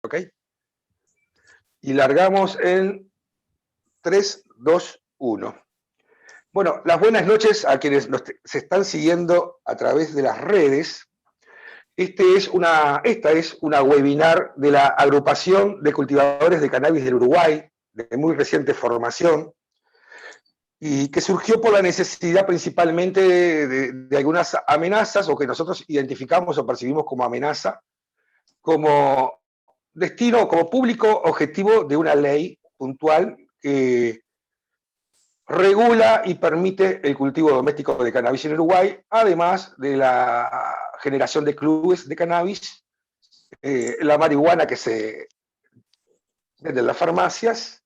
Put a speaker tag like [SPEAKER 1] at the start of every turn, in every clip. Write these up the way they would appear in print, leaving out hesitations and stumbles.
[SPEAKER 1] ¿Ok? Y largamos en 3, 2, 1. Bueno, las buenas noches a quienes se están siguiendo a través de las redes. Esta es una webinar de la Agrupación de Cultivadores de Cannabis del Uruguay, de muy reciente formación, y que surgió por la necesidad principalmente de algunas amenazas, o que nosotros identificamos o percibimos como amenaza, como destino, como público objetivo de una ley puntual que regula y permite el cultivo doméstico de cannabis en Uruguay, además de la generación de clubes de cannabis, la marihuana que se vende en las farmacias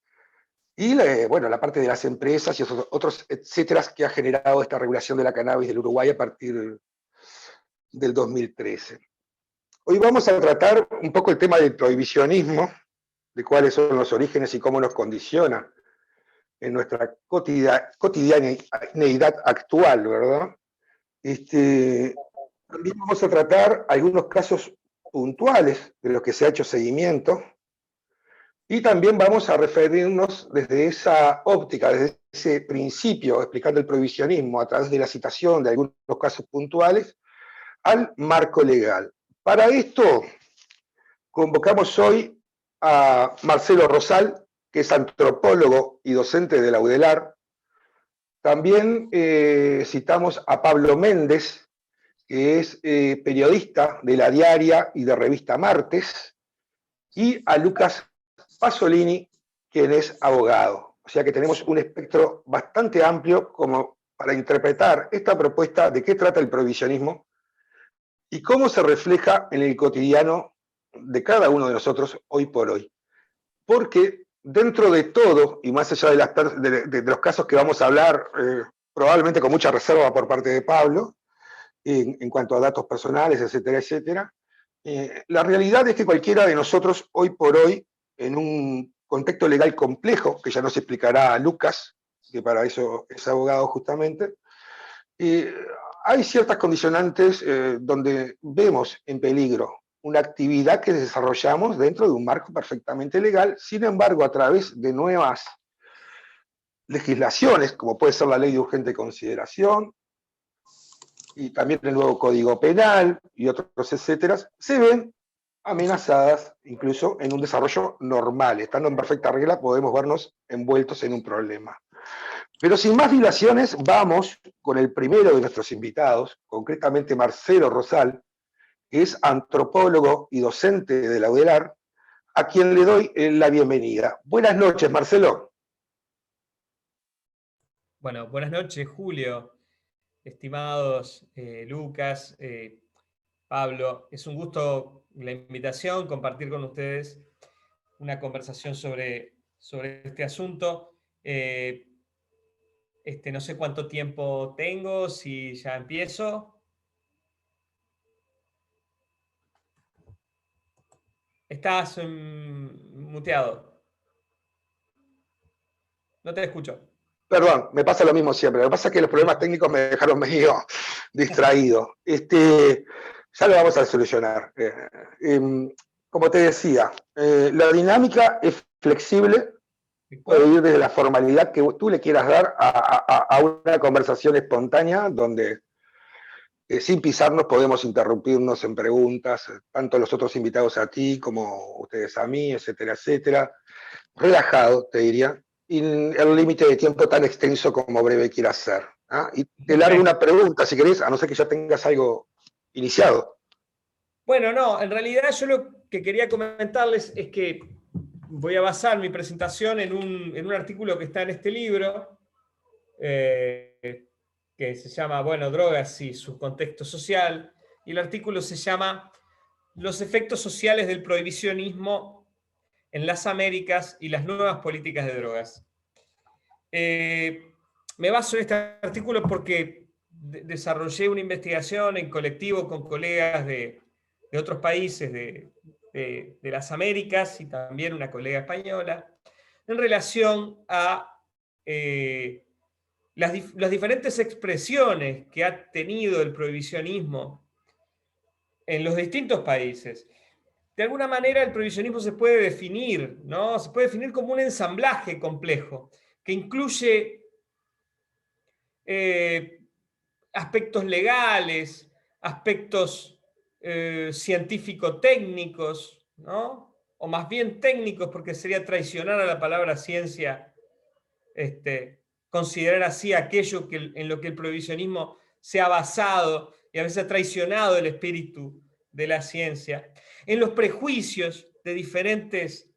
[SPEAKER 1] y bueno, la parte de las empresas y otros etcétera que ha generado esta regulación de la cannabis del Uruguay a partir del 2013. Hoy vamos a tratar un poco el tema del prohibicionismo, de cuáles son los orígenes y cómo nos condiciona en nuestra cotidianeidad actual, ¿verdad? También vamos a tratar algunos casos puntuales de los que se ha hecho seguimiento y también vamos a referirnos desde esa óptica, desde ese principio, explicando el prohibicionismo a través de la citación de algunos casos puntuales, al marco legal. Para esto convocamos hoy a Marcelo Rosal, que es antropólogo y docente de la UDELAR. También citamos a Pablo Méndez, que es periodista de La Diaria y de Revista Martes, y a Lucas Pasolini, quien es abogado. O sea que tenemos un espectro bastante amplio como para interpretar esta propuesta de qué trata el prohibicionismo y cómo se refleja en el cotidiano de cada uno de nosotros hoy por hoy. Porque dentro de todo, y más allá de los casos que vamos a hablar, probablemente con mucha reserva por parte de Pablo, en cuanto a datos personales, etcétera, etcétera, la realidad es que cualquiera de nosotros hoy por hoy, en un contexto legal complejo, que ya nos explicará Lucas, que para eso es abogado justamente, hay ciertas condicionantes donde vemos en peligro una actividad que desarrollamos dentro de un marco perfectamente legal, sin embargo, a través de nuevas legislaciones, como puede ser la ley de urgente consideración, y también el nuevo Código Penal y otros etcétera, se ven amenazadas incluso en un desarrollo normal. Estando en perfecta regla podemos vernos envueltos en un problema. Pero sin más dilaciones, vamos con el primero de nuestros invitados, concretamente Marcelo Rosal, que es antropólogo y docente de la UDELAR, a quien le doy la bienvenida. Buenas noches, Marcelo.
[SPEAKER 2] Bueno, buenas noches, Julio, estimados Lucas, Pablo. Es un gusto la invitación, compartir con ustedes una conversación sobre este asunto. No sé cuánto tiempo tengo, si ya empiezo. Estás muteado. No te escucho.
[SPEAKER 1] Perdón, me pasa lo mismo siempre. Lo que pasa es que los problemas técnicos me dejaron medio distraído. Ya lo vamos a solucionar. Como te decía, la dinámica es flexible, puede ir desde la formalidad que tú le quieras dar a una conversación espontánea donde sin pisarnos podemos interrumpirnos en preguntas, tanto los otros invitados a ti como ustedes a mí, etcétera, etcétera. Relajado, te diría, y el límite de tiempo tan extenso como breve quieras ser. ¿Ah? Y te largo una pregunta, si querés, a no ser que ya tengas algo iniciado.
[SPEAKER 2] Bueno, no, en realidad yo lo que quería comentarles es que voy a basar mi presentación en un artículo que está en este libro, que se llama, bueno, Drogas y su contexto social, y el artículo se llama Los efectos sociales del prohibicionismo en las Américas y las nuevas políticas de drogas. Me baso en este artículo porque desarrollé una investigación en colectivo con colegas de otros países de las Américas y también una colega española, en relación a las diferentes expresiones que ha tenido el prohibicionismo en los distintos países. de alguna manera el prohibicionismo se puede definir, ¿no? Se puede definir como un ensamblaje complejo, que incluye aspectos legales, aspectos científico-técnicos, ¿no? O más bien técnicos, porque sería traicionar a la palabra ciencia, considerar así aquello en lo que el prohibicionismo se ha basado y a veces ha traicionado el espíritu de la ciencia, en los prejuicios de diferentes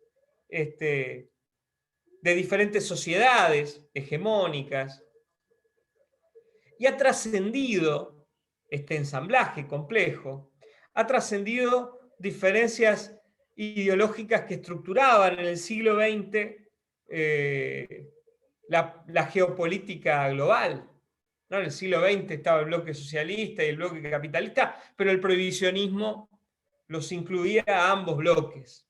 [SPEAKER 2] sociedades hegemónicas, y ha trascendido este ensamblaje complejo, ha trascendido diferencias ideológicas que estructuraban en el siglo XX la geopolítica global. ¿No? En el siglo XX estaba el bloque socialista y el bloque capitalista, pero el prohibicionismo los incluía a ambos bloques.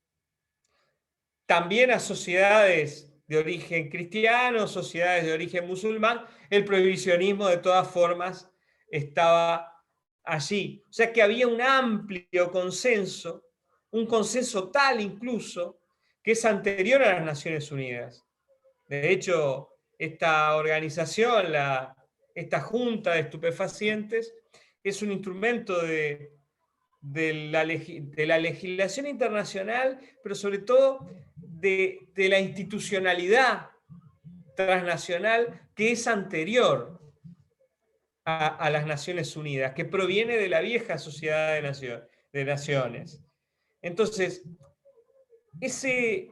[SPEAKER 2] También a sociedades de origen cristiano, sociedades de origen musulmán, el prohibicionismo de todas formas estaba allí. O sea que había un amplio consenso, un consenso tal incluso, que es anterior a las Naciones Unidas. De hecho, esta organización, esta Junta de Estupefacientes, es un instrumento de la legislación internacional, pero sobre todo de la institucionalidad transnacional que es anterior a las Naciones Unidas, que proviene de la vieja sociedad de naciones. Entonces, ese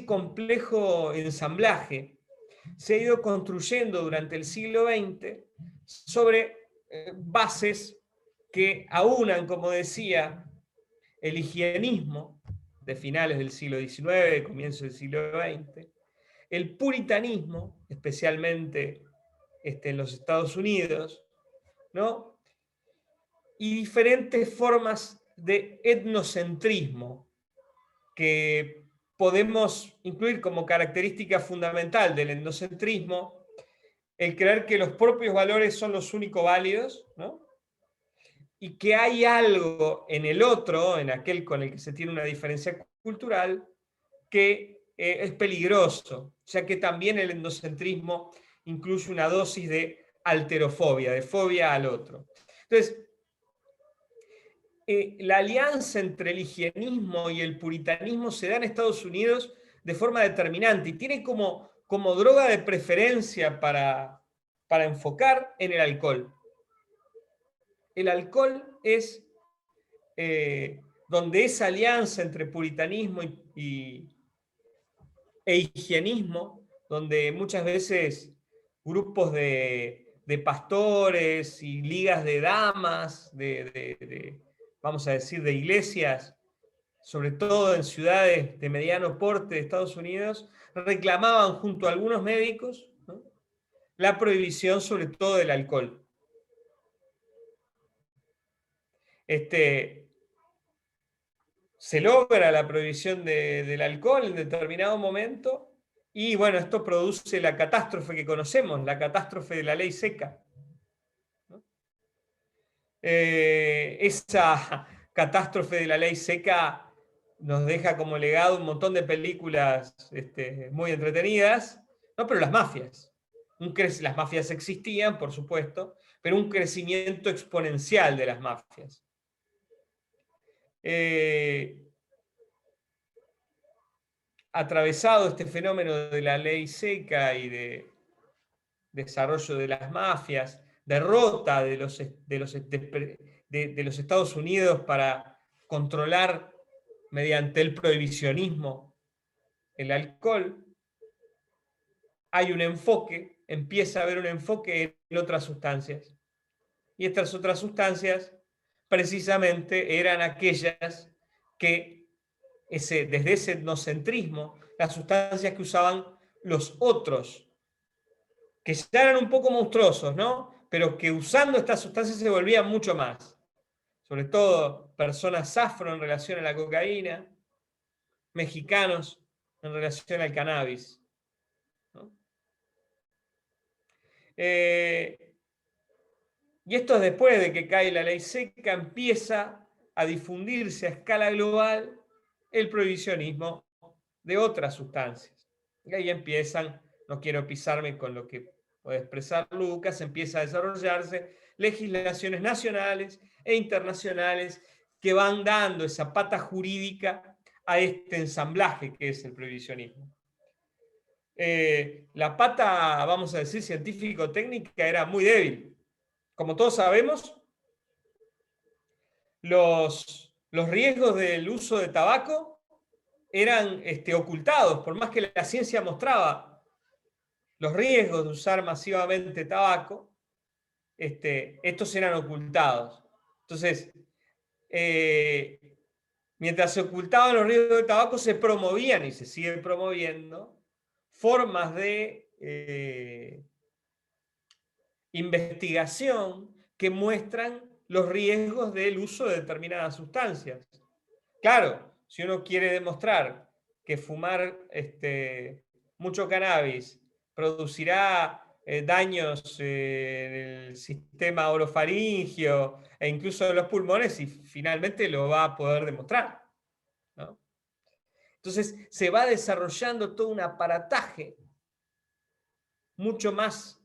[SPEAKER 2] complejo ensamblaje se ha ido construyendo durante el siglo XX sobre bases que aunan, como decía, el higienismo de finales del siglo XIX, comienzo del siglo XX, el puritanismo, especialmente en los Estados Unidos, ¿no? Y diferentes formas de etnocentrismo que podemos incluir como característica fundamental del etnocentrismo el creer que los propios valores son los únicos válidos, ¿no? Y que hay algo en el otro, en aquel con el que se tiene una diferencia cultural, que es peligroso. O sea que también el etnocentrismo incluye una dosis de alterofobia, de fobia al otro. Entonces, la alianza entre el higienismo y el puritanismo se da en Estados Unidos de forma determinante y tiene como droga de preferencia para enfocar en el alcohol. El alcohol es donde esa alianza entre puritanismo e higienismo, donde muchas veces grupos de pastores y ligas de damas, vamos a decir, de iglesias, sobre todo en ciudades de mediano porte de Estados Unidos, reclamaban junto a algunos médicos, ¿no?, la prohibición sobre todo del alcohol. Se logra la prohibición del alcohol en determinado momento y bueno, esto produce la catástrofe que conocemos, la catástrofe de la ley seca, ¿no? Esa catástrofe de la ley seca nos deja como legado un montón de películas muy entretenidas, ¿no? Pero las mafias. Las mafias existían, por supuesto, pero un crecimiento exponencial de las mafias. Atravesado este fenómeno de la ley seca y de desarrollo de las mafias, derrota de los Estados Unidos para controlar mediante el prohibicionismo el alcohol, hay un enfoque, empieza a haber un enfoque en otras sustancias. Y estas otras sustancias precisamente eran aquellas que desde ese etnocentrismo, las sustancias que usaban los otros, que ya eran un poco monstruosos, ¿no? Pero que usando estas sustancias se volvían mucho más. Sobre todo personas afro en relación a la cocaína, mexicanos en relación al cannabis, ¿no? Y esto es después de que cae la ley seca, empieza a difundirse a escala global el prohibicionismo de otras sustancias. Y ahí empiezan, no quiero pisarme con lo que puede expresar Lucas, empieza a desarrollarse legislaciones nacionales e internacionales que van dando esa pata jurídica a este ensamblaje que es el prohibicionismo. La pata, vamos a decir, científico-técnica era muy débil. Como todos sabemos, los riesgos del uso de tabaco eran ocultados, por más que la ciencia mostraba los riesgos de usar masivamente tabaco, estos eran ocultados. Entonces, mientras se ocultaban los riesgos de tabaco, se promovían y se siguen promoviendo formas de investigación que muestran los riesgos del uso de determinadas sustancias. Claro, si uno quiere demostrar que fumar mucho cannabis producirá daños en el sistema orofaringio e incluso en los pulmones, y finalmente lo va a poder demostrar, ¿no? Entonces se va desarrollando todo un aparataje mucho más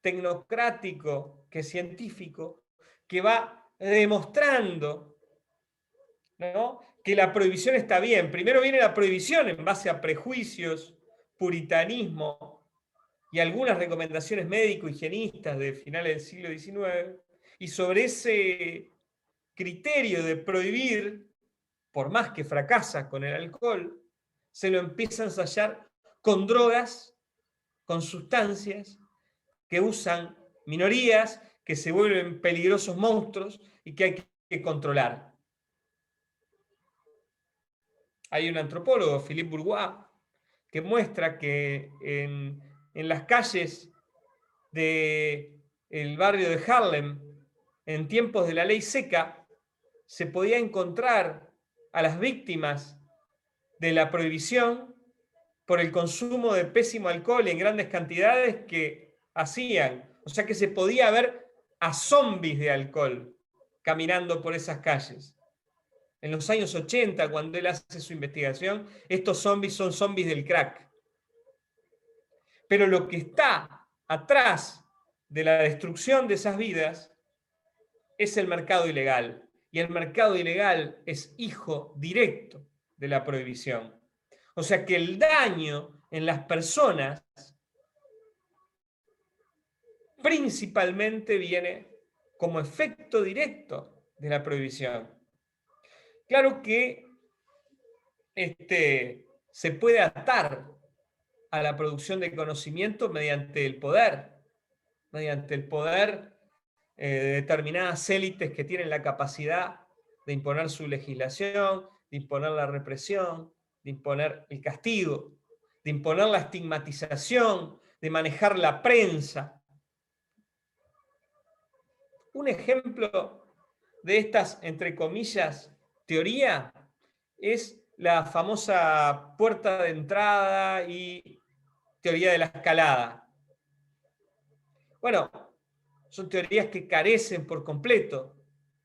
[SPEAKER 2] tecnocrático que científico, que va demostrando, ¿no?, que la prohibición está bien. Primero viene la prohibición en base a prejuicios, puritanismo y algunas recomendaciones médico-higienistas de finales del siglo XIX, y sobre ese criterio de prohibir, por más que fracasa con el alcohol, se lo empieza a ensayar con drogas, con sustancias que usan minorías, que se vuelven peligrosos monstruos y que hay que controlar. Hay un antropólogo, Philippe Bourgois, que muestra que en las calles del barrio de Harlem, en tiempos de la ley seca, se podía encontrar a las víctimas de la prohibición por el consumo de pésimo alcohol en grandes cantidades que hacían. O sea que se podía ver a zombies de alcohol caminando por esas calles. En los años 80, cuando él hace su investigación, estos zombies son zombies del crack. Pero lo que está atrás de la destrucción de esas vidas es el mercado ilegal. Y el mercado ilegal es hijo directo de la prohibición. O sea que el daño en las personas principalmente viene como efecto directo de la prohibición. Claro que se puede atar a la producción de conocimiento mediante el poder de determinadas élites que tienen la capacidad de imponer su legislación, de imponer la represión, de imponer el castigo, de imponer la estigmatización, de manejar la prensa. Un ejemplo de estas, entre comillas, teoría es la famosa puerta de entrada y teoría de la escalada. Bueno, son teorías que carecen por completo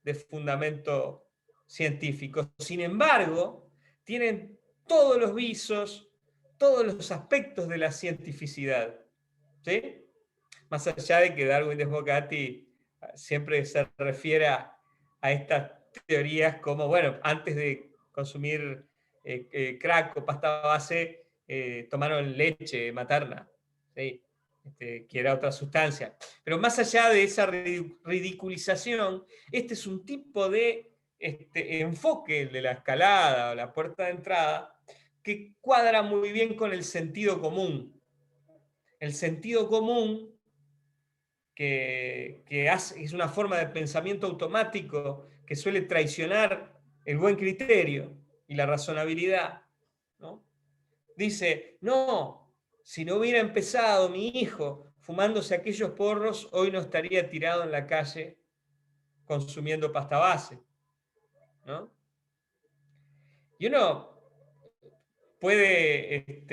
[SPEAKER 2] de fundamento científico. Sin embargo, tienen todos los visos, todos los aspectos de la cientificidad, ¿sí? Más allá de que Darwin Desbocati siempre se refiere a estas teorías como, bueno, antes de consumir crack o pasta base, tomaron leche materna, ¿sí? Que era otra sustancia. Pero más allá de esa ridiculización, este es un tipo de enfoque de la escalada o la puerta de entrada que cuadra muy bien con el sentido común. El sentido común, que es una forma de pensamiento automático que suele traicionar el buen criterio y la razonabilidad, ¿no? Dice, no, si no hubiera empezado mi hijo fumándose aquellos porros, hoy no estaría tirado en la calle consumiendo pasta base, ¿no? Y uno puede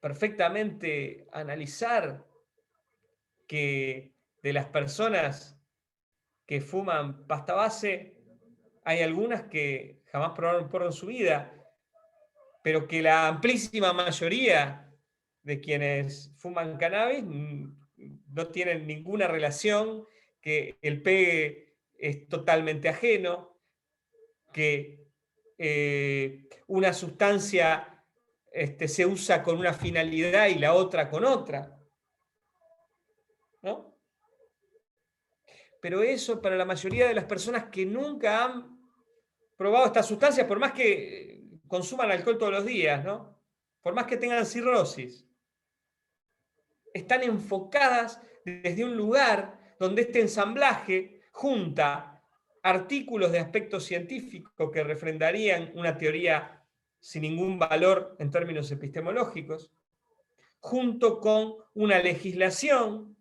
[SPEAKER 2] perfectamente analizar que de las personas que fuman pasta base, hay algunas que jamás probaron porro en su vida, pero que la amplísima mayoría de quienes fuman cannabis no tienen ninguna relación, que el pegue es totalmente ajeno, que una sustancia se usa con una finalidad y la otra con otra, ¿no? Pero eso para la mayoría de las personas que nunca han probado estas sustancias, por más que consuman alcohol todos los días, ¿no? Por más que tengan cirrosis, están enfocadas desde un lugar donde este ensamblaje junta artículos de aspecto científico que refrendarían una teoría sin ningún valor en términos epistemológicos, junto con una legislación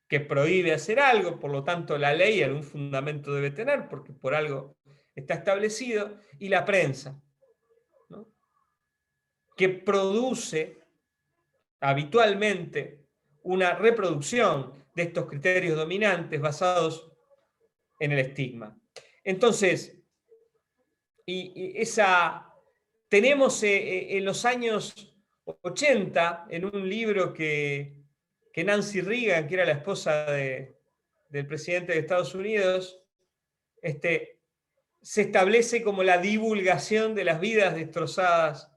[SPEAKER 2] que prohíbe hacer algo, por lo tanto la ley algún fundamento debe tener, porque por algo está establecido, y la prensa, ¿no? Que produce habitualmente una reproducción de estos criterios dominantes basados en el estigma. Entonces, tenemos en los años 80, en un libro que Nancy Reagan, que era la esposa del presidente de Estados Unidos, se establece como la divulgación de las vidas destrozadas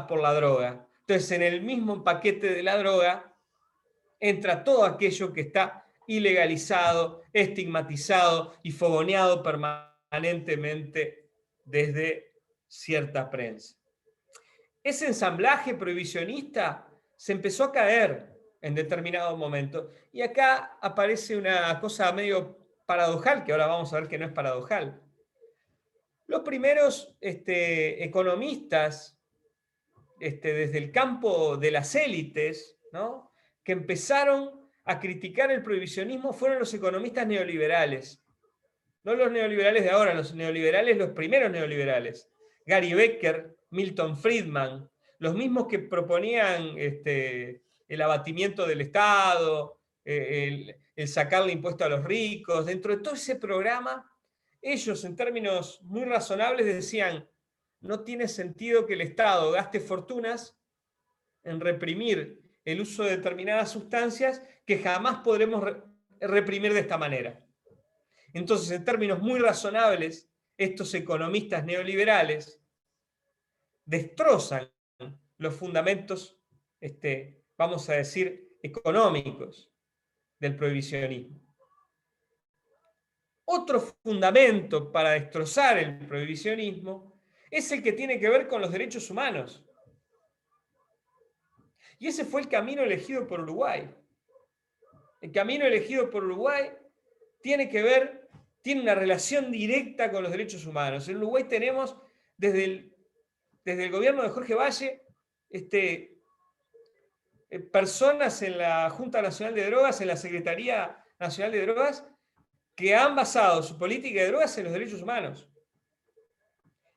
[SPEAKER 2] por la droga. Entonces, en el mismo paquete de la droga entra todo aquello que está ilegalizado, estigmatizado y fogoneado permanentemente desde cierta prensa. Ese ensamblaje prohibicionista se empezó a caer en determinado momento. Y acá aparece una cosa medio paradojal, que ahora vamos a ver que no es paradojal. Los primeros economistas, desde el campo de las élites, ¿no?, que empezaron a criticar el prohibicionismo fueron los economistas neoliberales. No los neoliberales de ahora, los primeros neoliberales. Gary Becker, Milton Friedman, los mismos que proponían el abatimiento del Estado, el sacarle impuesto a los ricos. Dentro de todo ese programa, ellos en términos muy razonables decían: no tiene sentido que el Estado gaste fortunas en reprimir el uso de determinadas sustancias que jamás podremos reprimir de esta manera. Entonces, en términos muy razonables, estos economistas neoliberales destrozan los fundamentos, vamos a decir, económicos del prohibicionismo. Otro fundamento para destrozar el prohibicionismo es el que tiene que ver con los derechos humanos. Y ese fue el camino elegido por Uruguay. El camino elegido por Uruguay tiene una relación directa con los derechos humanos. En Uruguay tenemos, desde el gobierno de Jorge Valle, personas en la Junta Nacional de Drogas, en la Secretaría Nacional de Drogas, que han basado su política de drogas en los derechos humanos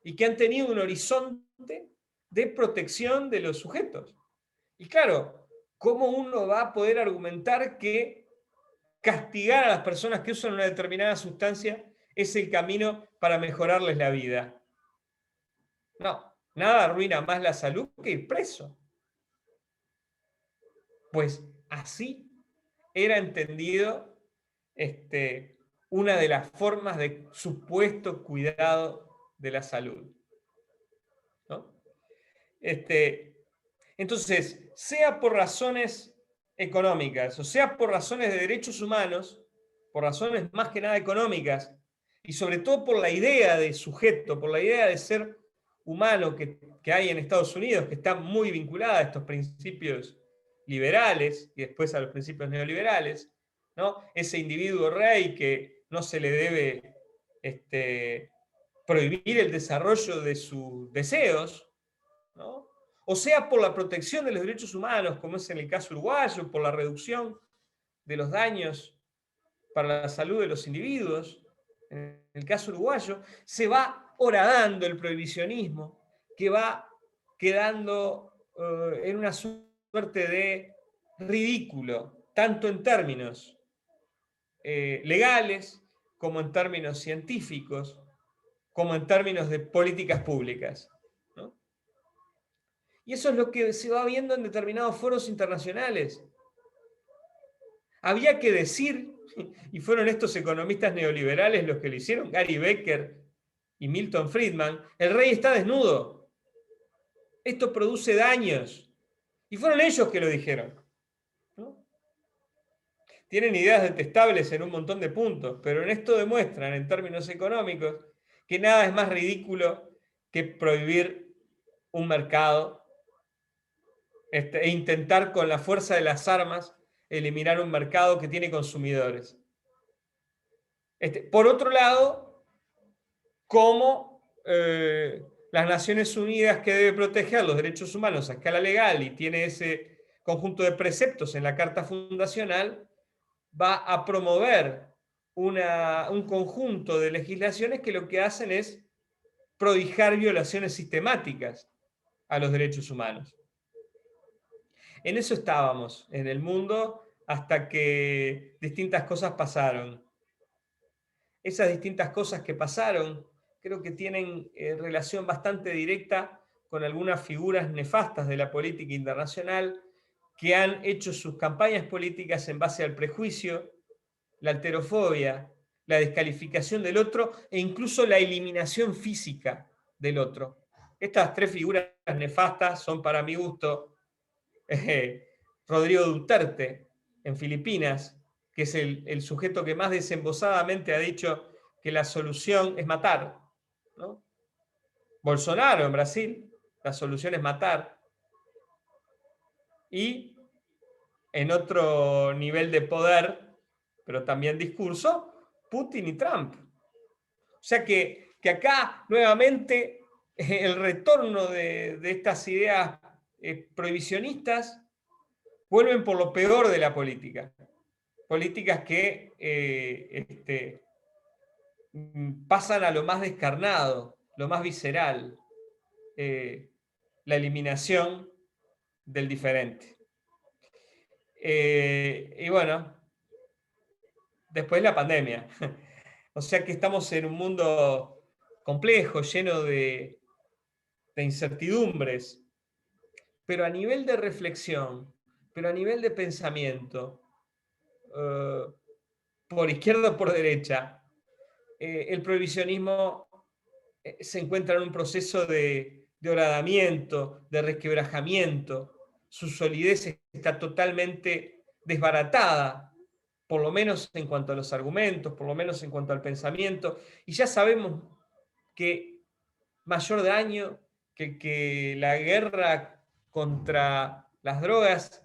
[SPEAKER 2] y que han tenido un horizonte de protección de los sujetos. Y claro, ¿cómo uno va a poder argumentar que castigar a las personas que usan una determinada sustancia es el camino para mejorarles la vida? No, nada arruina más la salud que ir preso. Pues así era entendido una de las formas de supuesto cuidado de la salud, ¿no? Entonces, sea por razones económicas o sea por razones de derechos humanos, por razones más que nada económicas, y sobre todo por la idea de sujeto, por la idea de ser humano que hay en Estados Unidos, que está muy vinculada a estos principios liberales y después a los principios neoliberales, ¿no? Ese individuo rey que no se le debe prohibir el desarrollo de sus deseos, ¿no? O sea por la protección de los derechos humanos, como es en el caso uruguayo, por la reducción de los daños para la salud de los individuos. En el caso uruguayo, se va horadando el prohibicionismo, que va quedando en una suerte de ridículo, tanto en términos legales como en términos científicos, como en términos de políticas públicas, ¿no? Y eso es lo que se va viendo en determinados foros internacionales. Había que decir, y fueron estos economistas neoliberales los que lo hicieron, Gary Becker y Milton Friedman, el rey está desnudo. Esto produce daños. Y fueron ellos que lo dijeron, ¿no? Tienen ideas detestables en un montón de puntos, pero en esto demuestran, en términos económicos, que nada es más ridículo que prohibir un mercado e intentar con la fuerza de las armas eliminar un mercado que tiene consumidores. Por otro lado, como las Naciones Unidas, que debe proteger los derechos humanos a escala legal y tiene ese conjunto de preceptos en la Carta Fundacional, va a promover un conjunto de legislaciones que lo que hacen es prodigar violaciones sistemáticas a los derechos humanos. En eso estábamos en el mundo hasta que distintas cosas pasaron. Esas distintas cosas que pasaron creo que tienen relación bastante directa con algunas figuras nefastas de la política internacional que han hecho sus campañas políticas en base al prejuicio, la alterofobia, la descalificación del otro e incluso la eliminación física del otro. Estas tres figuras nefastas son, para mi gusto, Rodrigo Duterte en Filipinas, que es el sujeto que más desembosadamente ha dicho que la solución es matar, ¿no? Bolsonaro en Brasil, la solución es matar. Y en otro nivel de poder, pero también discurso, Putin y Trump. O sea que acá nuevamente el retorno de estas ideas prohibicionistas vuelven por lo peor de la política. Políticas que pasan a lo más descarnado, lo más visceral, la eliminación del diferente. Y bueno, después la pandemia. O sea que estamos en un mundo complejo, lleno de incertidumbres, pero a nivel de reflexión, pero a nivel de pensamiento, por izquierda o por derecha, el prohibicionismo se encuentra en un proceso de horadamiento, de resquebrajamiento. Su solidez está totalmente desbaratada, por lo menos en cuanto a los argumentos, por lo menos en cuanto al pensamiento, y ya sabemos que mayor daño que la guerra contra las drogas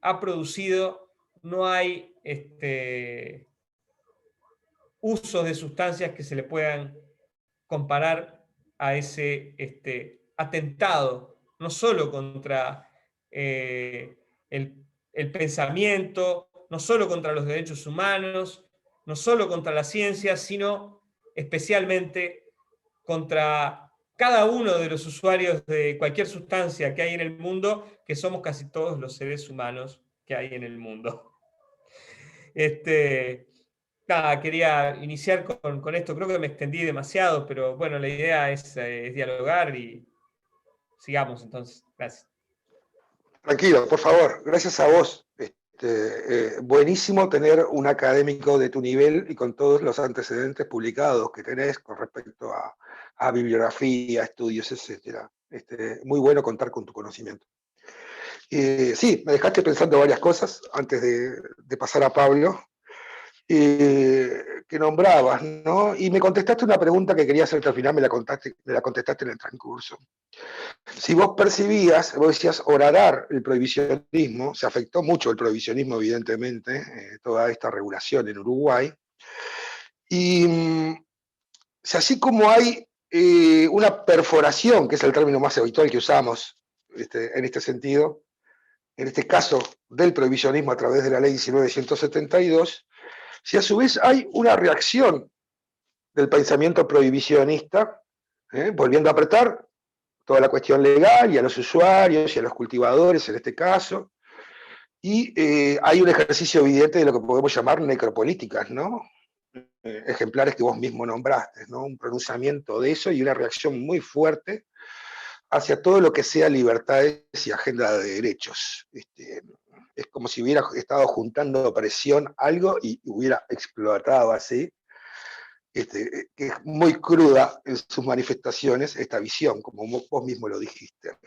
[SPEAKER 2] ha producido, no hay usos de sustancias que se le puedan comparar a ese atentado, no solo contra el pensamiento, no solo contra los derechos humanos, no solo contra la ciencia, sino especialmente contra cada uno de los usuarios de cualquier sustancia que hay en el mundo, que somos casi todos los seres humanos que hay en el mundo. Nada, quería iniciar con esto. Creo que me extendí demasiado, pero bueno, la idea es dialogar y sigamos entonces. Gracias.
[SPEAKER 1] Tranquilo, por favor, gracias a vos. Buenísimo tener un académico de tu nivel y con todos los antecedentes publicados que tenés con respecto a bibliografía, estudios, etc. Muy bueno contar con tu conocimiento. Sí, me dejaste pensando varias cosas antes de pasar a Pablo, que nombrabas, ¿no? Y me contestaste una pregunta que quería hacerte al final, me la contestaste en el transcurso. Si vos percibías, vos decías horadar el prohibicionismo, se afectó mucho el prohibicionismo, evidentemente, toda esta regulación en Uruguay, y así como hay una perforación, que es el término más habitual que usamos en este sentido, en este caso del prohibicionismo a través de la ley 19.172, si a su vez hay una reacción del pensamiento prohibicionista, volviendo a apretar toda la cuestión legal y a los usuarios y a los cultivadores en este caso, y hay un ejercicio evidente de lo que podemos llamar necropolíticas, ¿no? ejemplares que vos mismo nombraste, ¿no? Un pronunciamiento de eso y una reacción muy fuerte hacia todo lo que sea libertades y agenda de derechos. Es como si hubiera estado juntando presión algo y hubiera explotado así. Que es muy cruda en sus manifestaciones esta visión, como vos mismo lo dijiste.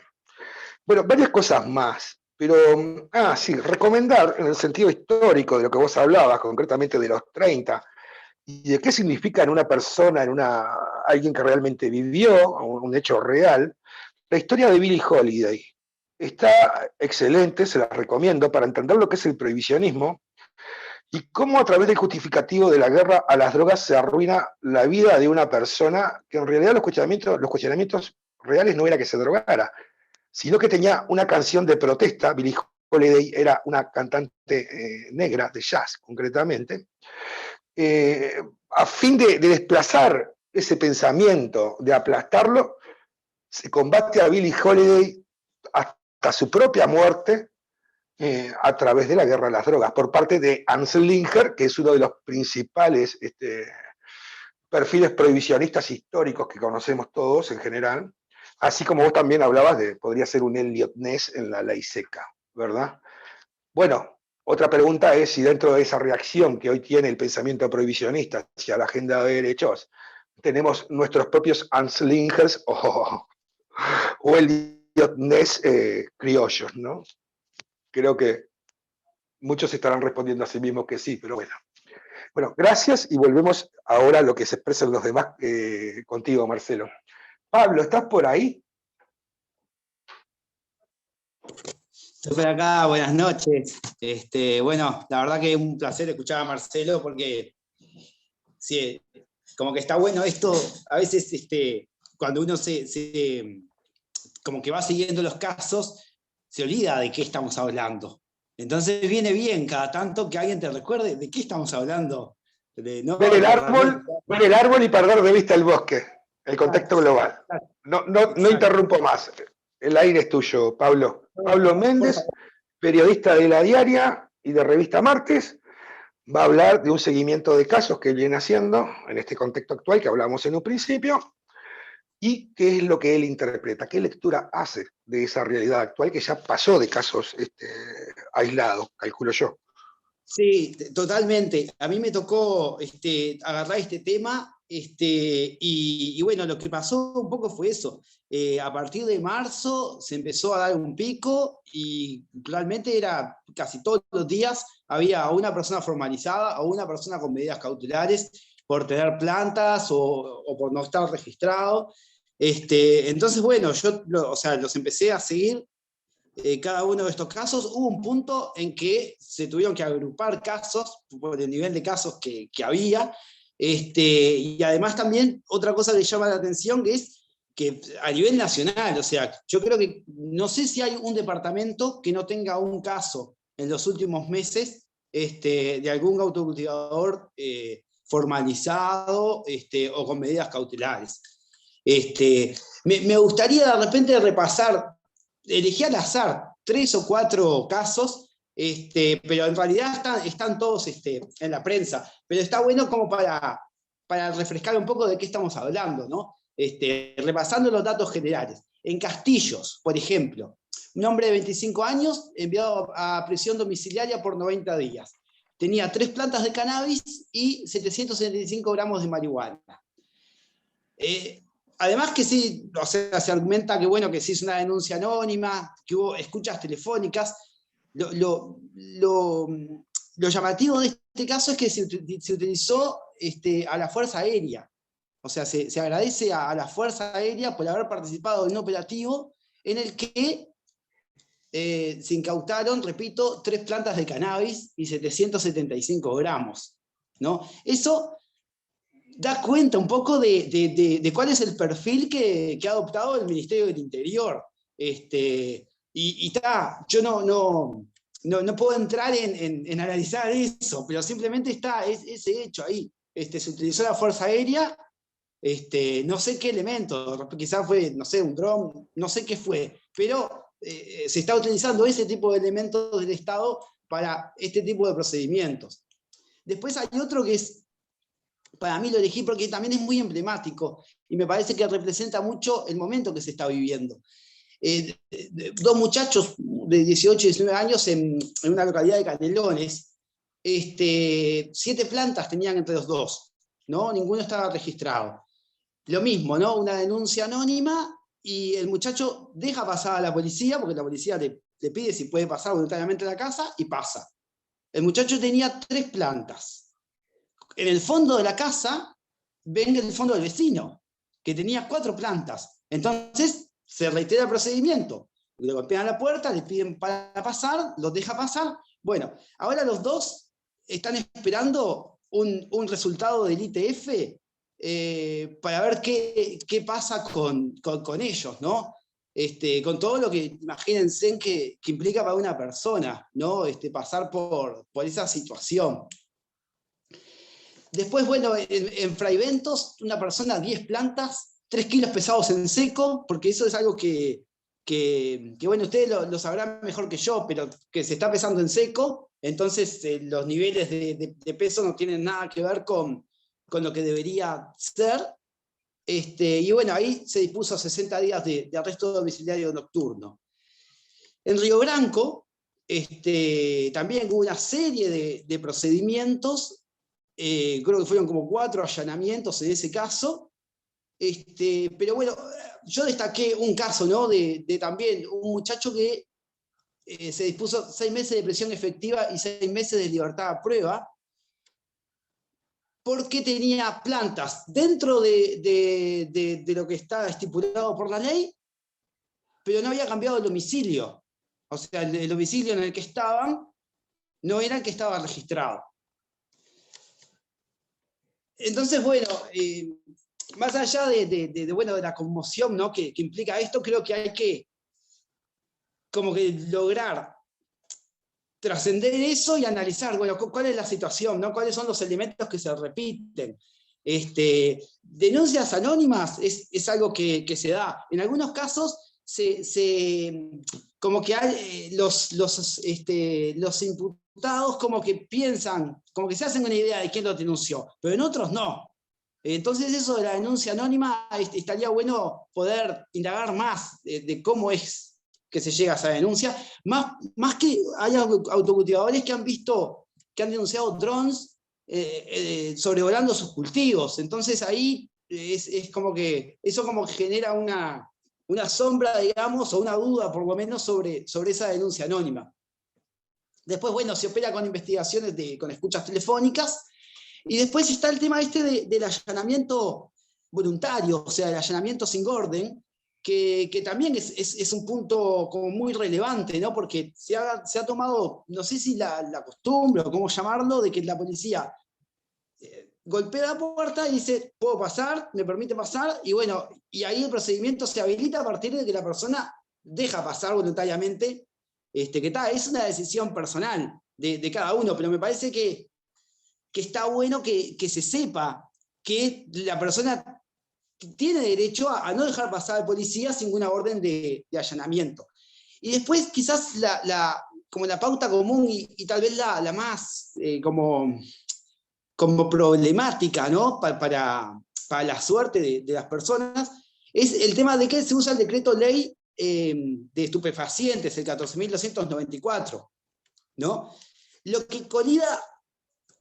[SPEAKER 1] Bueno, varias cosas más, pero, sí, recomendar en el sentido histórico de lo que vos hablabas, concretamente de los 30, y de qué significa en una persona, alguien que realmente vivió, un hecho real, la historia de Billie Holiday. Está excelente, se la recomiendo para entender lo que es el prohibicionismo y cómo a través del justificativo de la guerra a las drogas se arruina la vida de una persona que en realidad los cuestionamientos reales no era que se drogara, sino que tenía una canción de protesta. Billie Holiday era una cantante negra de jazz, concretamente, a fin de desplazar ese pensamiento, de aplastarlo, se combate a Billie Holiday hasta su propia muerte a través de la guerra a las drogas, por parte de Anslinger, que es uno de los principales perfiles prohibicionistas históricos que conocemos todos en general, así como vos también hablabas podría ser un Elliot Ness en la ley seca, ¿verdad? Bueno, otra pregunta es si dentro de esa reacción que hoy tiene el pensamiento prohibicionista hacia la agenda de derechos, tenemos nuestros propios Anslingers o Elliot Ness criollos, ¿no? Creo que muchos estarán respondiendo a sí mismos que sí, pero bueno. Bueno, gracias y volvemos ahora a lo que se expresan los demás contigo, Marcelo. Pablo, ¿estás por ahí?
[SPEAKER 3] Estoy por acá, buenas noches. Bueno, la verdad que es un placer escuchar a Marcelo porque sí, como que está bueno esto, a veces cuando uno como que va siguiendo los casos, se olvida de qué estamos hablando. Entonces viene bien cada tanto que alguien te recuerde de qué estamos hablando.
[SPEAKER 1] Ver el árbol y perder de vista el bosque, el contexto global. No interrumpo más. El aire es tuyo, Pablo. Pablo Méndez, periodista de La Diaria y de Revista Martes, va a hablar de un seguimiento de casos que él viene haciendo en este contexto actual que hablamos en un principio, y qué es lo que él interpreta, qué lectura hace de esa realidad actual que ya pasó de casos aislados, calculo yo.
[SPEAKER 3] Sí, totalmente. A mí me tocó agarrar este tema y bueno, lo que pasó un poco fue eso. A partir de marzo se empezó a dar un pico y realmente era casi todos los días había una persona formalizada o una persona con medidas cautelares por tener plantas o por no estar registrado. Entonces, bueno, yo los empecé a seguir. Cada uno de estos casos, hubo un punto en que se tuvieron que agrupar casos por el nivel de casos que había, y además también otra cosa que llama la atención que es que a nivel nacional, o sea, yo creo que no sé si hay un departamento que no tenga un caso en los últimos meses de algún autocultivador formalizado o con medidas cautelares. Me gustaría de repente repasar, elegí al azar 3 o 4 casos, pero en realidad están todos en la prensa, pero está bueno como para refrescar un poco de qué estamos hablando, ¿no? Repasando los datos generales. En Castillos, por ejemplo, un hombre de 25 años enviado a prisión domiciliaria por 90 días. Tenía 3 plantas de cannabis y 775 gramos de marihuana. Además que sí, o sea, se argumenta que bueno, que sí es una denuncia anónima, que hubo escuchas telefónicas. Lo llamativo de este caso es que se utilizó a la Fuerza Aérea. O sea, se agradece a la Fuerza Aérea por haber participado en un operativo en el que se incautaron, repito, 3 plantas de cannabis y 775 gramos, ¿no? Eso da cuenta un poco de cuál es el perfil que ha adoptado el Ministerio del Interior. Yo no puedo entrar en analizar eso, pero simplemente está ese hecho ahí. Se utilizó la Fuerza Aérea, no sé qué elemento, quizás fue, no sé, un dron, no sé qué fue, pero se está utilizando ese tipo de elementos del Estado para este tipo de procedimientos. Después hay otro que es para mí lo elegí porque también es muy emblemático y me parece que representa mucho el momento que se está viviendo. Dos muchachos de 18 y 19 años en una localidad de Canelones, 7 plantas tenían entre los dos, ¿no? Ninguno estaba registrado. Lo mismo, ¿no? Una denuncia anónima y el muchacho deja pasar a la policía, porque la policía le pide si puede pasar voluntariamente a la casa, y pasa. El muchacho tenía 3 plantas. En el fondo de la casa, ven el fondo del vecino, que tenía 4 plantas. Entonces, se reitera el procedimiento. Le golpean la puerta, le piden para pasar, los deja pasar. Bueno, ahora los dos están esperando un resultado del ITF para ver qué pasa con ellos, ¿no? Con todo lo que, imagínense, que implica para una persona, ¿no? Pasar por esa situación. Después, bueno, en Fraiventos, una persona, 10 plantas, 3 kilos pesados en seco, porque eso es algo que bueno, ustedes lo sabrán mejor que yo, pero que se está pesando en seco, entonces los niveles de peso no tienen nada que ver con lo que debería ser. Y bueno, ahí se dispuso 60 días de arresto domiciliario nocturno. En Río Branco, también hubo una serie de procedimientos, creo que fueron como 4 allanamientos en ese caso, pero bueno, yo destaqué un caso, ¿no? de también un muchacho que se dispuso 6 meses de prisión efectiva y 6 meses de libertad a prueba, porque tenía plantas dentro de lo que está estipulado por la ley, pero no había cambiado el domicilio. O sea, el domicilio en el que estaban no era el que estaba registrado. Entonces, bueno, más allá bueno, de la conmoción, ¿no? que implica esto, creo que hay que como que lograr trascender eso y analizar, bueno, cuál es la situación, ¿no? Cuáles son los elementos que se repiten. Denuncias anónimas es algo que se da. En algunos casos, como que hay, los imputados como que piensan, como que se hacen una idea de quién lo denunció, pero en otros no. Entonces eso de la denuncia anónima, estaría bueno poder indagar más de cómo es que se llega a esa denuncia, más que hay autocultivadores que han visto, que han denunciado drones sobrevolando sus cultivos. Entonces ahí es como que eso como que genera una sombra, digamos, o una duda por lo menos sobre esa denuncia anónima. Después, bueno, se opera con investigaciones con escuchas telefónicas, y después está el tema del allanamiento voluntario, o sea, el allanamiento sin orden, que también es un punto como muy relevante, ¿no? Porque se ha tomado, no sé si la costumbre o cómo llamarlo, de que la policía golpea la puerta y dice, puedo pasar, me permite pasar, y bueno, y ahí el procedimiento se habilita a partir de que la persona deja pasar voluntariamente, es una decisión personal de cada uno, pero me parece que está bueno que se sepa que la persona tiene derecho a no dejar pasar al policía sin ninguna orden de allanamiento. Y después quizás como la pauta común y tal vez la más como problemática, ¿no? para la suerte de las personas, es el tema de que se usa el decreto ley de estupefacientes, el 14.294, ¿no? Lo que colida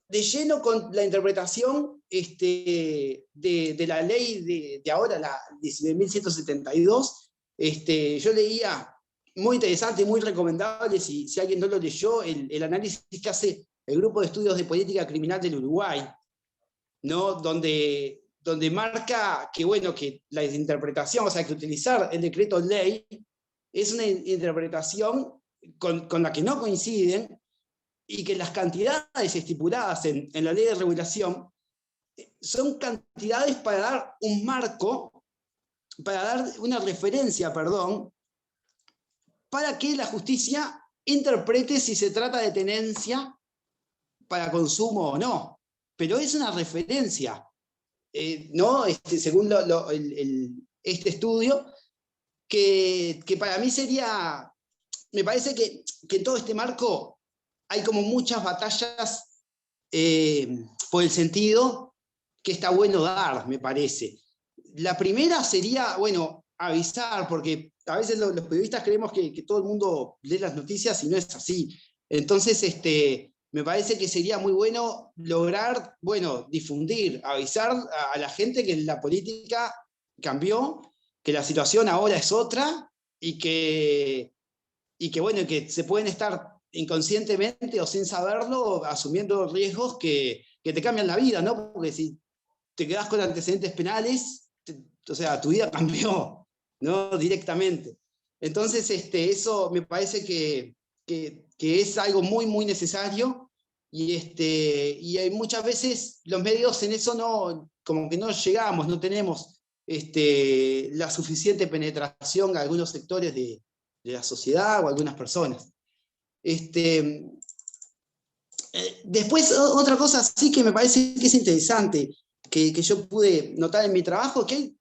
[SPEAKER 3] de lleno con la interpretación de la ley de ahora, la 19.172. Yo leía, muy interesante, muy recomendable, si alguien no lo leyó, el análisis que hace el Grupo de Estudios de Política Criminal del Uruguay, ¿no? donde marca que, bueno, que la interpretación, o sea, que utilizar el decreto ley es una interpretación con la que no coinciden, y que las cantidades estipuladas en la ley de regulación son cantidades para dar un marco, para dar una referencia, perdón, para que la justicia interprete si se trata de tenencia para consumo o no. Pero es una referencia, ¿no? Según este estudio, que para mí sería, me parece que en todo este marco hay como muchas batallas por el sentido está bueno dar, me parece. La primera sería, bueno, avisar, porque a veces los periodistas creemos que todo el mundo lee las noticias y no es así. Entonces, me parece que sería muy bueno lograr, bueno, difundir, avisar a la gente que la política cambió, que la situación ahora es otra y que bueno, que se pueden estar inconscientemente o sin saberlo asumiendo riesgos que te cambian la vida, ¿no? Porque si te quedás con antecedentes penales, o sea, tu vida cambió, ¿no? Directamente. Entonces, eso me parece que es algo muy, muy necesario y hay muchas veces los medios en eso no, como que no llegamos, no tenemos la suficiente penetración a algunos sectores de la sociedad o a algunas personas. Después, otra cosa sí que me parece que es interesante, que yo pude notar en mi trabajo, que hay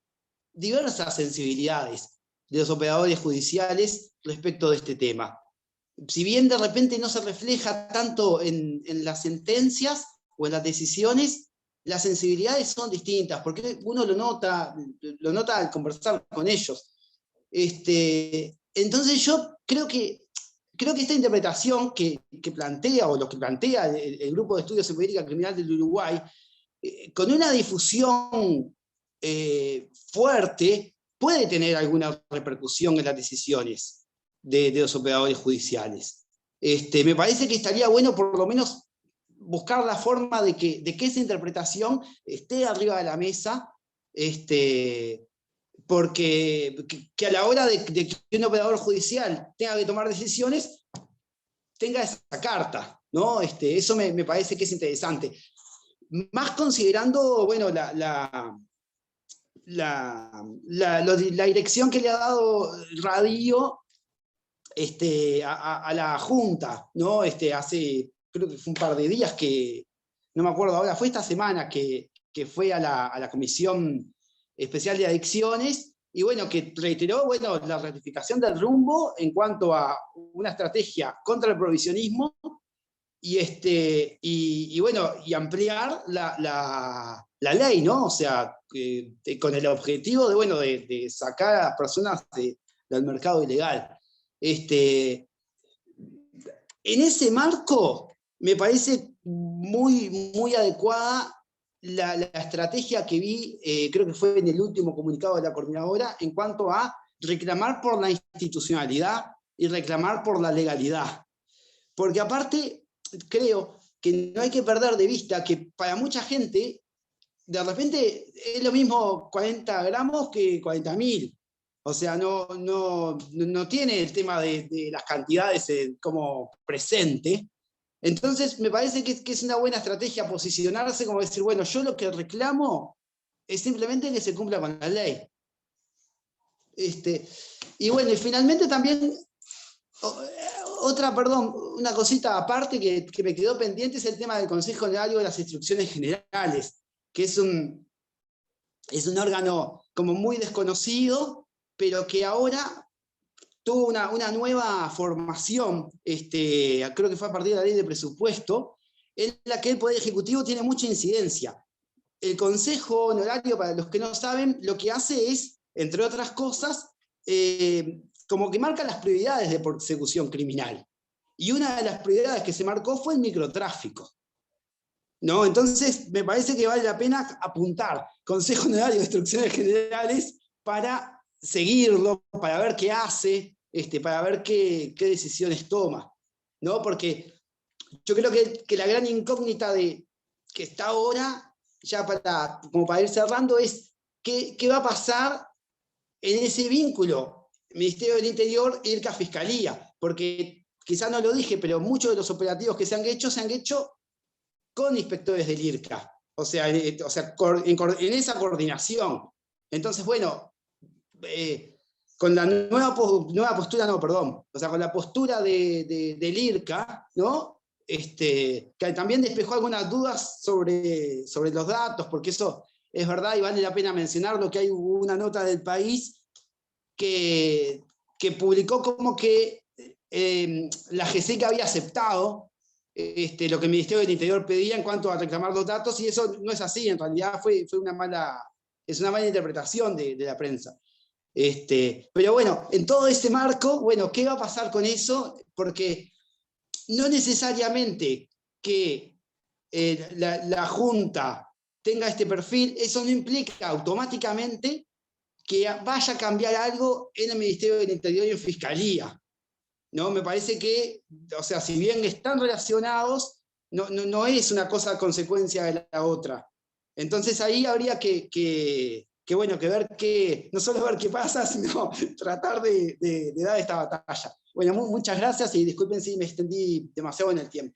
[SPEAKER 3] diversas sensibilidades de los operadores judiciales respecto de este tema. Si bien de repente no se refleja tanto en las sentencias o en las decisiones, las sensibilidades son distintas, porque uno lo nota al conversar con ellos. Entonces yo creo que esta interpretación que plantea, o lo que plantea el Grupo de Estudios en Política Criminal del Uruguay, con una difusión fuerte, puede tener alguna repercusión en las decisiones de los operadores judiciales. Me parece que estaría bueno por lo menos buscar la forma de que esa interpretación esté arriba de la mesa, porque que a la hora de que un operador judicial tenga que tomar decisiones, tenga esa carta, ¿no? Eso me parece que es interesante. Más considerando, bueno, la dirección que le ha dado Radio a la Junta, ¿no? Hace, creo que fue un par de días que, no me acuerdo ahora, fue esta semana que fue a la Comisión Especial de Adicciones, y bueno, que reiteró, bueno, la ratificación del rumbo en cuanto a una estrategia contra el prohibicionismo, y bueno, y ampliar la ley, ¿no? O sea, con el objetivo de, bueno, de sacar a las personas del mercado ilegal. En ese marco, me parece muy, muy adecuada la estrategia que vi, creo que fue en el último comunicado de la coordinadora, en cuanto a reclamar por la institucionalidad y reclamar por la legalidad. Porque aparte, creo que no hay que perder de vista que para mucha gente, de repente es lo mismo 40 gramos que 40.000. O sea, no tiene el tema de las cantidades como presente. Entonces, me parece que es una buena estrategia posicionarse como decir, bueno, yo lo que reclamo es simplemente que se cumpla con la ley. Y bueno, y finalmente también, una cosita aparte que me quedó pendiente es el tema del Consejo Honorario de las Instrucciones Generales, que es un órgano como muy desconocido, pero que ahora tuvo una nueva formación, creo que fue a partir de la ley de presupuesto, en la que el Poder Ejecutivo tiene mucha incidencia. El Consejo Honorario, para los que no saben, lo que hace es, entre otras cosas, como que marca las prioridades de persecución criminal. Y una de las prioridades que se marcó fue el microtráfico, ¿no? Entonces, me parece que vale la pena apuntar Consejo Honorario de Instrucciones Generales para seguirlo, para ver qué hace, para ver qué decisiones toma, ¿no? Porque yo creo que la gran incógnita que está ahora, ya como para ir cerrando, es qué va a pasar en ese vínculo Ministerio del Interior, IRCA, Fiscalía, porque quizás no lo dije, pero muchos de los operativos que se han hecho con inspectores del IRCA, o sea, en esa coordinación. Entonces, bueno, con la nueva postura, con la postura del IRCA, ¿no? Que también despejó algunas dudas sobre los datos, porque eso es verdad y vale la pena mencionarlo, que hay una nota del País que publicó como que la GESEC había aceptado lo que el Ministerio del Interior pedía en cuanto a reclamar los datos, y eso no es así, en realidad es una mala interpretación de la prensa. Pero bueno, en todo este marco, bueno, ¿qué va a pasar con eso? Porque no necesariamente que la Junta tenga este perfil, eso no implica automáticamente que vaya a cambiar algo en el Ministerio del Interior y en Fiscalía, ¿no? Me parece que, o sea, si bien están relacionados, no es una cosa consecuencia de la otra. Entonces ahí habría que ver no solo ver qué pasa, sino tratar de dar esta batalla. Bueno, muchas gracias y disculpen si me extendí demasiado en el tiempo.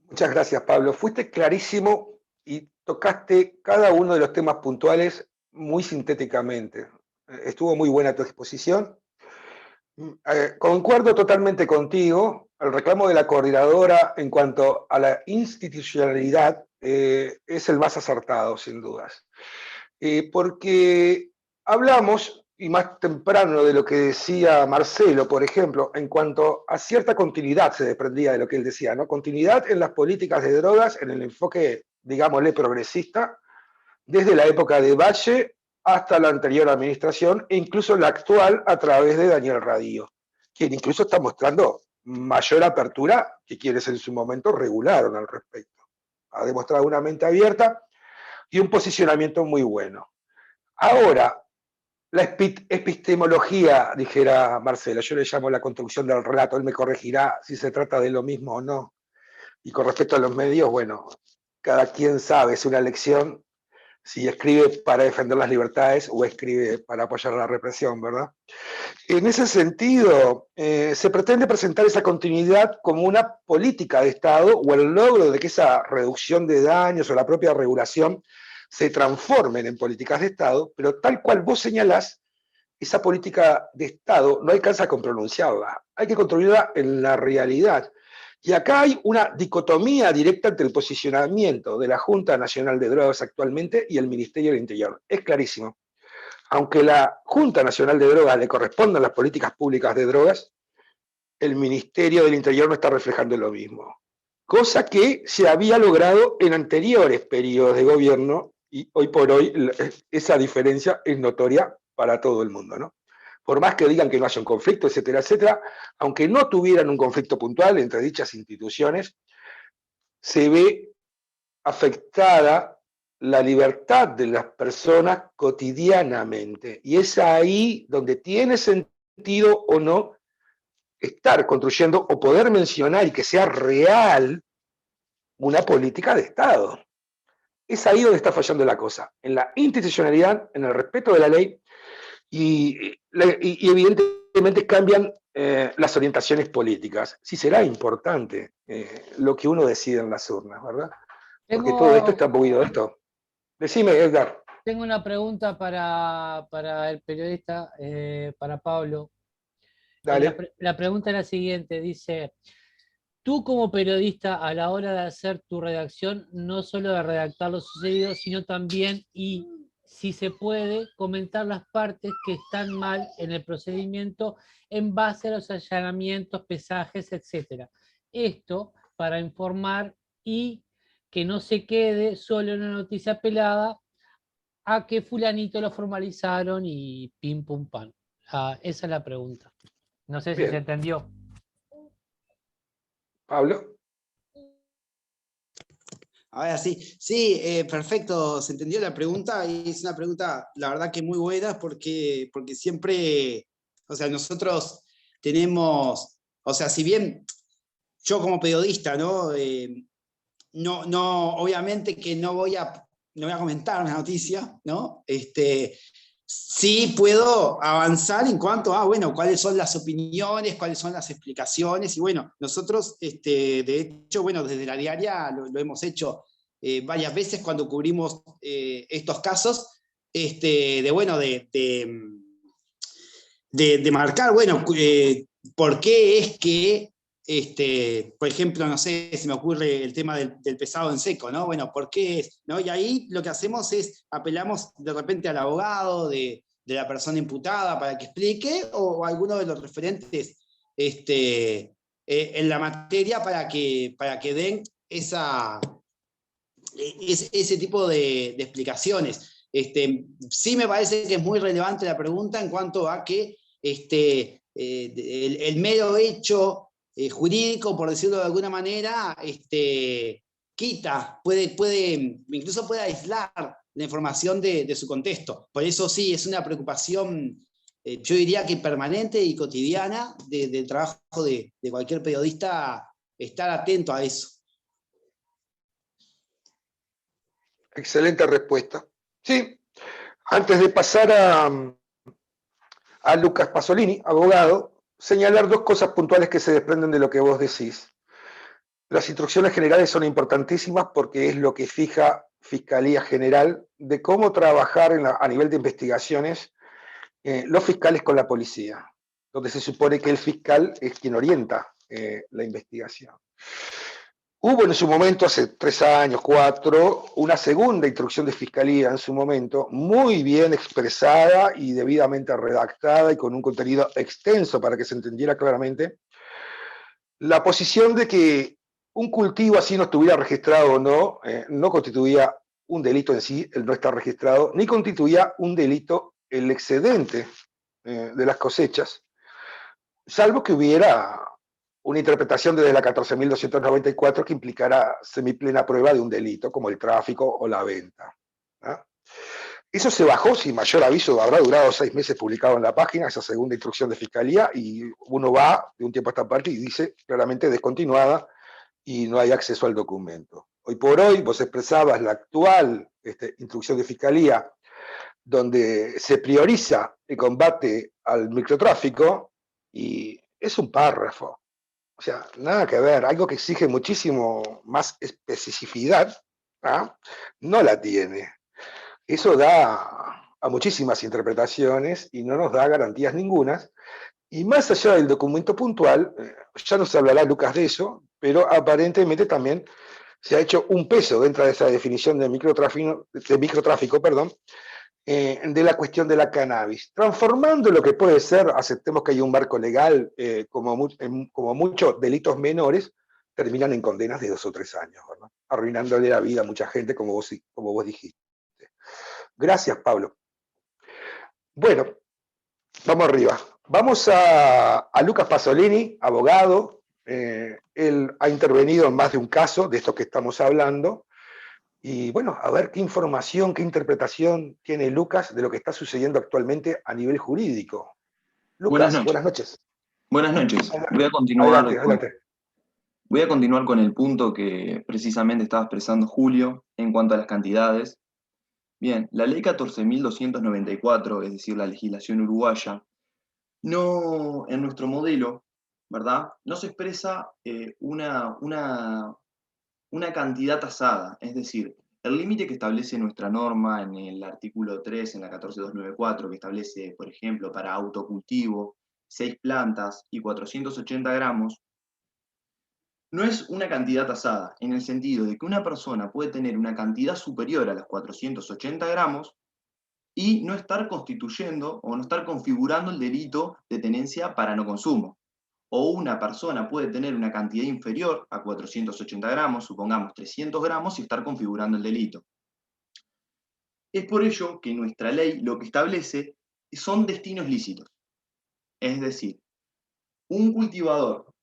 [SPEAKER 1] Muchas gracias, Pablo. Fuiste clarísimo y tocaste cada uno de los temas puntuales muy sintéticamente. Estuvo muy buena tu exposición. Concuerdo totalmente contigo. El reclamo de la coordinadora en cuanto a la institucionalidad es el más acertado, sin dudas. Porque hablamos, y más temprano, de lo que decía Marcelo, por ejemplo, en cuanto a cierta continuidad se desprendía de lo que él decía, ¿no? Continuidad en las políticas de drogas, en el enfoque, digámosle, progresista, desde la época de Valle hasta la anterior administración, e incluso la actual a través de Daniel Radío, quien incluso está mostrando mayor apertura que quienes en su momento regularon al respecto. Ha demostrado una mente abierta y un posicionamiento muy bueno. Ahora, la epistemología, dijera Marcela, yo le llamo la construcción del relato, él me corregirá si se trata de lo mismo o no. Y con respecto a los medios, bueno, cada quien sabe, es una elección si escribe para defender las libertades o escribe para apoyar la represión, ¿verdad? En ese sentido, se pretende presentar esa continuidad como una política de Estado o el logro de que esa reducción de daños o la propia regulación se transformen en políticas de Estado, pero tal cual vos señalás, esa política de Estado no alcanza con pronunciarla, hay que construirla en la realidad. Y acá hay una dicotomía directa entre el posicionamiento de la Junta Nacional de Drogas actualmente y el Ministerio del Interior. Es clarísimo. Aunque la Junta Nacional de Drogas le correspondan las políticas públicas de drogas, el Ministerio del Interior no está reflejando lo mismo. Cosa que se había logrado en anteriores periodos de gobierno y hoy por hoy esa diferencia es notoria para todo el mundo, ¿no? Por más que digan que no haya un conflicto, etcétera, etcétera, aunque no tuvieran un conflicto puntual entre dichas instituciones, se ve afectada la libertad de las personas cotidianamente. Y es ahí donde tiene sentido o no estar construyendo o poder mencionar y que sea real una política de Estado. Es ahí donde está fallando la cosa, en la institucionalidad, en el respeto de la ley y evidentemente cambian las orientaciones políticas. Sí será importante lo que uno decide en las urnas, ¿verdad? Porque todo esto está movido de esto. Decime, Edgar.
[SPEAKER 4] Tengo una pregunta para el periodista, para Pablo.
[SPEAKER 1] Dale.
[SPEAKER 4] La pregunta es la siguiente, dice, tú como periodista a la hora de hacer tu redacción, no solo de redactar lo sucedido, sino también, y si se puede, comentar las partes que están mal en el procedimiento en base a los allanamientos, pesajes, etc. Esto para informar y que no se quede solo en una noticia pelada a que fulanito lo formalizaron y pim pum pam. Esa es la pregunta. No sé si se entendió.
[SPEAKER 1] Pablo.
[SPEAKER 3] Ahora sí, perfecto, se entendió la pregunta y es una pregunta, la verdad que muy buena porque siempre, o sea, nosotros tenemos, o sea, si bien yo como periodista, ¿no? Obviamente que no voy a comentar una noticia, ¿no? Sí puedo avanzar en cuanto a, bueno, cuáles son las opiniones, cuáles son las explicaciones, y bueno, nosotros, de hecho, bueno, desde la diaria lo hemos hecho varias veces cuando cubrimos estos casos, de marcar, bueno, por qué es que, por ejemplo, no sé, se me ocurre el tema del pesado en seco, ¿no? Bueno, ¿por qué es? ¿No? Y ahí lo que hacemos es, apelamos de repente al abogado de la persona imputada para que explique, o alguno de los referentes en la materia para que den ese tipo de explicaciones. Sí me parece que es muy relevante la pregunta en cuanto a que el mero hecho jurídico, por decirlo de alguna manera, quita, incluso puede aislar la información de su contexto. Por eso sí, es una preocupación, yo diría que permanente y cotidiana del trabajo de cualquier periodista, estar atento a eso.
[SPEAKER 1] Excelente respuesta. Sí, antes de pasar a Lucas Pasolini, abogado, señalar dos cosas puntuales que se desprenden de lo que vos decís. Las instrucciones generales son importantísimas porque es lo que fija Fiscalía General de cómo trabajar a nivel de investigaciones los fiscales con la policía, donde se supone que el fiscal es quien orienta la investigación. Hubo en su momento, hace 3 años, 4, una segunda instrucción de Fiscalía en su momento, muy bien expresada y debidamente redactada y con un contenido extenso para que se entendiera claramente, la posición de que un cultivo así no estuviera registrado o no, no constituía un delito en sí, el no estar registrado, ni constituía un delito el excedente de las cosechas, salvo que hubiera una interpretación desde la 14.294 que implicara semiplena prueba de un delito, como el tráfico o la venta. ¿Ah? Eso se bajó sin mayor aviso, habrá durado 6 meses publicado en la página, esa segunda instrucción de Fiscalía, y uno va de un tiempo a esta parte y dice claramente descontinuada y no hay acceso al documento. Hoy por hoy vos expresabas la actual instrucción de Fiscalía, donde se prioriza el combate al microtráfico, y es un párrafo. O sea, nada que ver, algo que exige muchísimo más especificidad, ¿ah? No la tiene. Eso da a muchísimas interpretaciones y no nos da garantías ningunas. Y más allá del documento puntual, ya nos hablará Lucas de eso, pero aparentemente también se ha hecho un peso dentro de esa definición de microtráfico, de la cuestión de la cannabis, transformando lo que puede ser, aceptemos que hay un marco legal, como muchos delitos menores, terminan en condenas de 2 o 3 años, ¿verdad? Arruinándole la vida a mucha gente, como vos dijiste. Gracias, Pablo. Bueno, vamos arriba. Vamos a Lucas Pasolini, abogado. Él ha intervenido en más de un caso de estos que estamos hablando. Y bueno, a ver qué información, qué interpretación tiene Lucas de lo que está sucediendo actualmente a nivel jurídico. Lucas, buenas noches.
[SPEAKER 5] Buenas noches.
[SPEAKER 1] Adelante.
[SPEAKER 5] Voy a continuar con el punto que precisamente estaba expresando Julio en cuanto a las cantidades. Bien, la ley 14.294, es decir, la legislación uruguaya, no, en nuestro modelo, ¿verdad? No se expresa una cantidad tasada, es decir, el límite que establece nuestra norma en el artículo 3, en la 14.294, que establece, por ejemplo, para autocultivo, 6 plantas y 480 gramos, no es una cantidad tasada, en el sentido de que una persona puede tener una cantidad superior a los 480 gramos y no estar constituyendo o no estar configurando el delito de tenencia para no consumo. O una persona puede tener una cantidad inferior a 480 gramos, supongamos 300 gramos, y estar configurando el delito. Es por ello que nuestra ley lo que establece son destinos lícitos. Es decir, un cultivador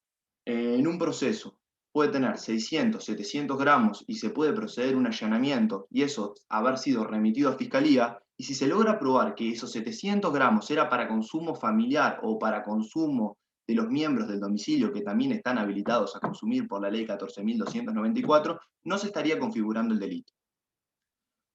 [SPEAKER 5] en un proceso puede tener 600, 700 gramos y se puede proceder a un allanamiento y eso haber sido remitido a Fiscalía, y si se logra probar que esos 700 gramos era para consumo familiar o para consumo de los miembros del domicilio que también están habilitados a consumir por la ley 14.294, no se estaría configurando el delito.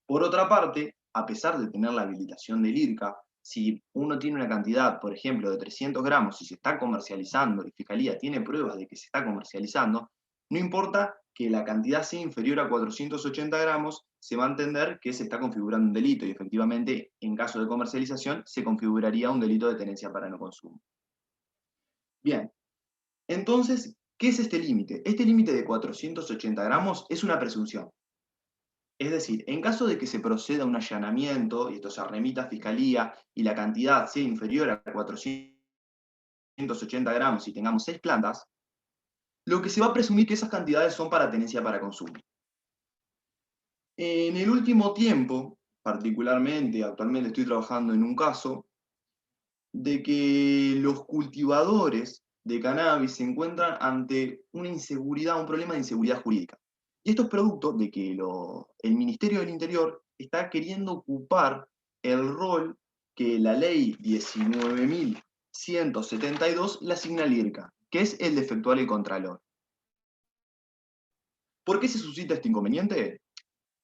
[SPEAKER 5] Por otra parte, a pesar de tener la habilitación del IRCA, si uno tiene una cantidad, por ejemplo, de 300 gramos y se está comercializando y Fiscalía tiene pruebas de que se está comercializando, no importa que la cantidad sea inferior a 480 gramos, se va a entender que se está configurando un delito y efectivamente, en caso de comercialización, se configuraría un delito de tenencia para no consumo. Bien, entonces, ¿qué es este límite? Este límite de 480 gramos es una presunción. Es decir, en caso de que se proceda a un allanamiento y esto se remita a Fiscalía y la cantidad sea inferior a 480 gramos y tengamos 6 plantas, lo que se va a presumir que esas cantidades son para tenencia para consumo. En el último tiempo, particularmente, actualmente estoy trabajando en un caso de que los cultivadores de cannabis se encuentran ante una inseguridad, un problema de inseguridad jurídica. Y esto es producto de que el Ministerio del Interior está queriendo ocupar el rol que la ley 19.172 le asigna al IRCA, que es el de efectuar el contralor. ¿Por qué se suscita este inconveniente?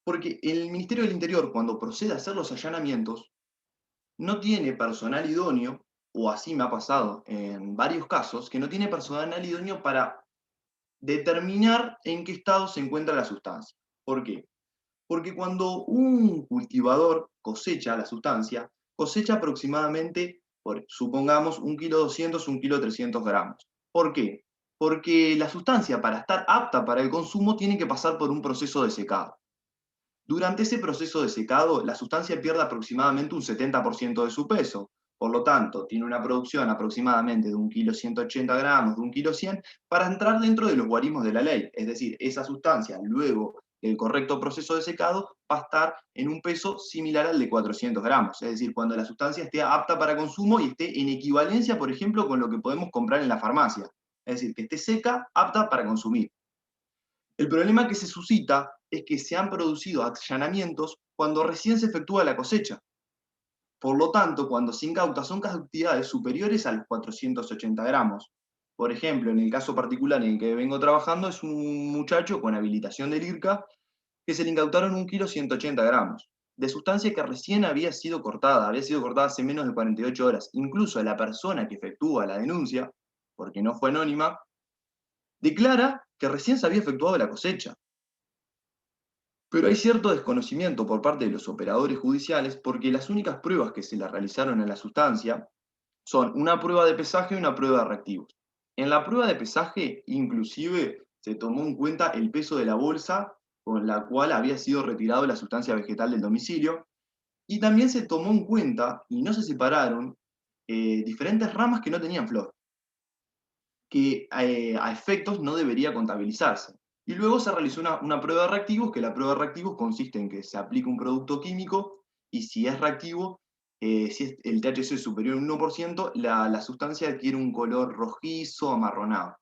[SPEAKER 5] Porque el Ministerio del Interior, cuando procede a hacer los allanamientos, no tiene personal idóneo, o así me ha pasado en varios casos, que no tiene personal idóneo para determinar en qué estado se encuentra la sustancia. ¿Por qué? Porque cuando un cultivador cosecha la sustancia, cosecha aproximadamente, supongamos, 1,2 kg, 1,3 kg. ¿Por qué? Porque la sustancia, para estar apta para el consumo, tiene que pasar por un proceso de secado. Durante ese proceso de secado, la sustancia pierde aproximadamente un 70% de su peso. Por lo tanto, tiene una producción aproximadamente de 1,180 kg, de 1,100 kg, para entrar dentro de los guarismos de la ley. Es decir, esa sustancia, luego del correcto proceso de secado, va a estar en un peso similar al de 400 gramos. Es decir, cuando la sustancia esté apta para consumo y esté en equivalencia, por ejemplo, con lo que podemos comprar en la farmacia. Es decir, que esté seca, apta para consumir. El problema que se suscita es que se han producido allanamientos cuando recién se efectúa la cosecha. Por lo tanto, cuando se incauta son cantidades superiores a los 480 gramos. Por ejemplo, en el caso particular en el que vengo trabajando, es un muchacho con habilitación del IRCA que se le incautaron 1,180 kg de sustancia que recién había sido cortada hace menos de 48 horas. Incluso la persona que efectúa la denuncia, porque no fue anónima, declara que recién se había efectuado la cosecha. Pero hay cierto desconocimiento por parte de los operadores judiciales porque las únicas pruebas que se le realizaron a la sustancia son una prueba de pesaje y una prueba de reactivos. En la prueba de pesaje, inclusive, se tomó en cuenta el peso de la bolsa con la cual había sido retirado la sustancia vegetal del domicilio, y también se tomó en cuenta, y no se separaron, diferentes ramas que no tenían flor, que a efectos no debería contabilizarse. Y luego se realizó una prueba de reactivos, que la prueba de reactivos consiste en que se aplica un producto químico y si es reactivo, si el THC es superior a un 1%, la sustancia adquiere un color rojizo, amarronado.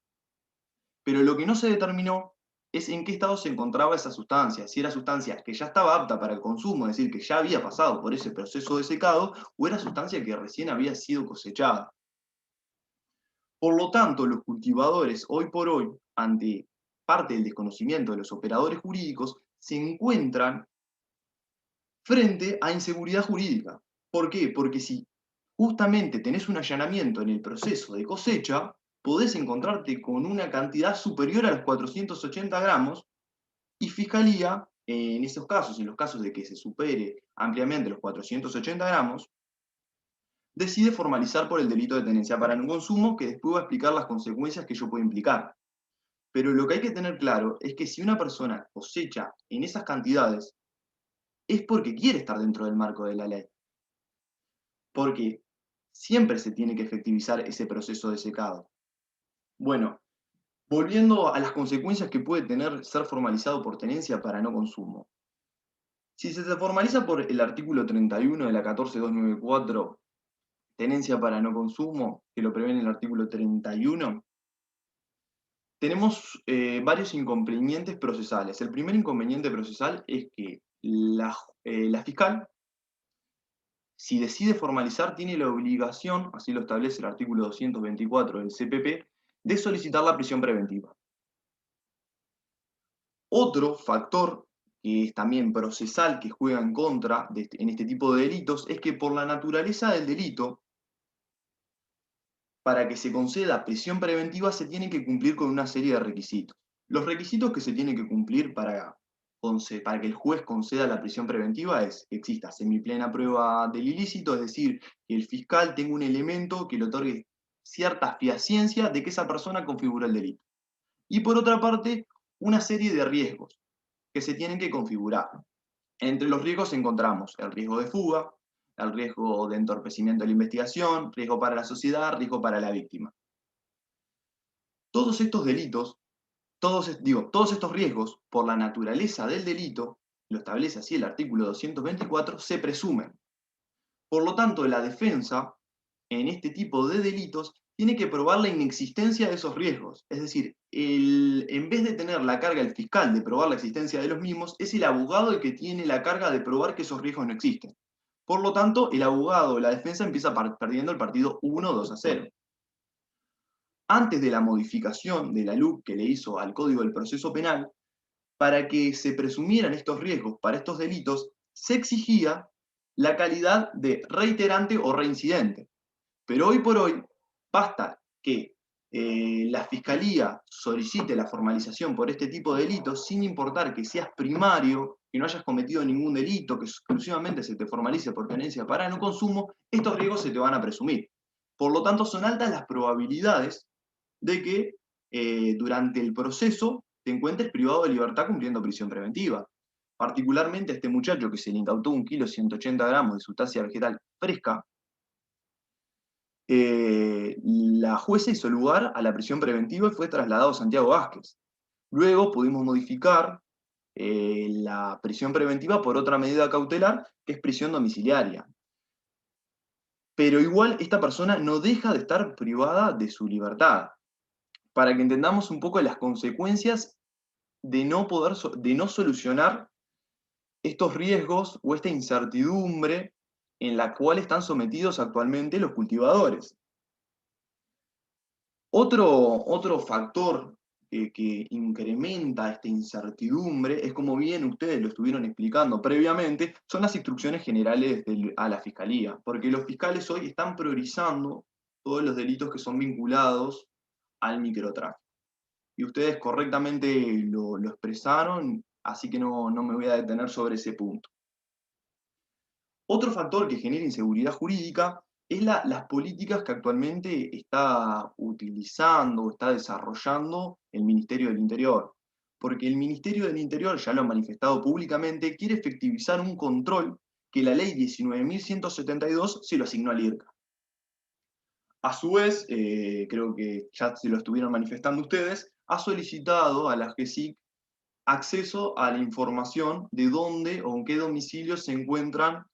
[SPEAKER 5] Pero lo que no se determinó es en qué estado se encontraba esa sustancia, si era sustancia que ya estaba apta para el consumo, es decir, que ya había pasado por ese proceso de secado, o era sustancia que recién había sido cosechada. Por lo tanto, los cultivadores, hoy por hoy, ante parte del desconocimiento de los operadores jurídicos, se encuentran frente a inseguridad jurídica. ¿Por qué? Porque si justamente tenés un allanamiento en el proceso de cosecha, podés encontrarte con una cantidad superior a los 480 gramos y Fiscalía, en esos casos, en los casos de que se supere ampliamente los 480 gramos, decide formalizar por el delito de tenencia para no consumo, que después va a explicar las consecuencias que ello puede implicar. Pero lo que hay que tener claro es que si una persona cosecha en esas cantidades, es porque quiere estar dentro del marco de la ley. Porque siempre se tiene que efectivizar ese proceso de secado. Bueno, volviendo a las consecuencias que puede tener ser formalizado por tenencia para no consumo. Si se formaliza por el artículo 31 de la 14294, tenencia para no consumo, que lo prevé en el artículo 31, tenemos varios inconvenientes procesales. El primer inconveniente procesal es que la fiscal, si decide formalizar, tiene la obligación, así lo establece el artículo 224 del CPP, de solicitar la prisión preventiva. Otro factor que es también procesal, que juega en contra en este tipo de delitos, es que por la naturaleza del delito, para que se conceda prisión preventiva se tiene que cumplir con una serie de requisitos. Los requisitos que se tienen que cumplir para que el juez conceda la prisión preventiva es que exista semiplena prueba del ilícito, es decir, que el fiscal tenga un elemento que le otorgue cierta fehaciencia de que esa persona configura el delito. Y por otra parte, una serie de riesgos que se tienen que configurar. Entre los riesgos encontramos el riesgo de fuga, el riesgo de entorpecimiento de la investigación, riesgo para la sociedad, riesgo para la víctima. Todos estos delitos todos estos riesgos, por la naturaleza del delito, lo establece así el artículo 224, se presumen. Por lo tanto, la defensa, en este tipo de delitos, tiene que probar la inexistencia de esos riesgos. Es decir, en vez de tener la carga el fiscal de probar la existencia de los mismos, es el abogado el que tiene la carga de probar que esos riesgos no existen. Por lo tanto, el abogado de la defensa empieza perdiendo el partido 1-2-0. Antes de la modificación de la LUC que le hizo al Código del Proceso Penal, para que se presumieran estos riesgos para estos delitos, se exigía la calidad de reiterante o reincidente. Pero hoy por hoy, basta que la Fiscalía solicite la formalización por este tipo de delitos, sin importar que seas primario, que no hayas cometido ningún delito, que exclusivamente se te formalice por tenencia para no consumo, estos riesgos se te van a presumir. Por lo tanto, son altas las probabilidades de que durante el proceso te encuentres privado de libertad cumpliendo prisión preventiva. Particularmente a este muchacho que se le incautó 1,180 gramos de sustancia vegetal fresca, la jueza hizo lugar a la prisión preventiva y fue trasladado a Santiago Vázquez. Luego pudimos modificar la prisión preventiva por otra medida cautelar, que es prisión domiciliaria. Pero igual esta persona no deja de estar privada de su libertad. Para que entendamos un poco las consecuencias de no solucionar estos riesgos o esta incertidumbre en la cual están sometidos actualmente los cultivadores. Otro factor que incrementa esta incertidumbre es, como bien ustedes lo estuvieron explicando previamente, son las instrucciones generales a la Fiscalía, porque los fiscales hoy están priorizando todos los delitos que son vinculados al microtráfico. Y ustedes correctamente lo expresaron, así que no me voy a detener sobre ese punto. Otro factor que genera inseguridad jurídica es las políticas que actualmente está utilizando, está desarrollando el Ministerio del Interior. Porque el Ministerio del Interior, ya lo ha manifestado públicamente, quiere efectivizar un control que la ley 19.172 se lo asignó al IRCA. A su vez, creo que ya se lo estuvieron manifestando ustedes, ha solicitado a la GESIC acceso a la información de dónde o en qué domicilios se encuentran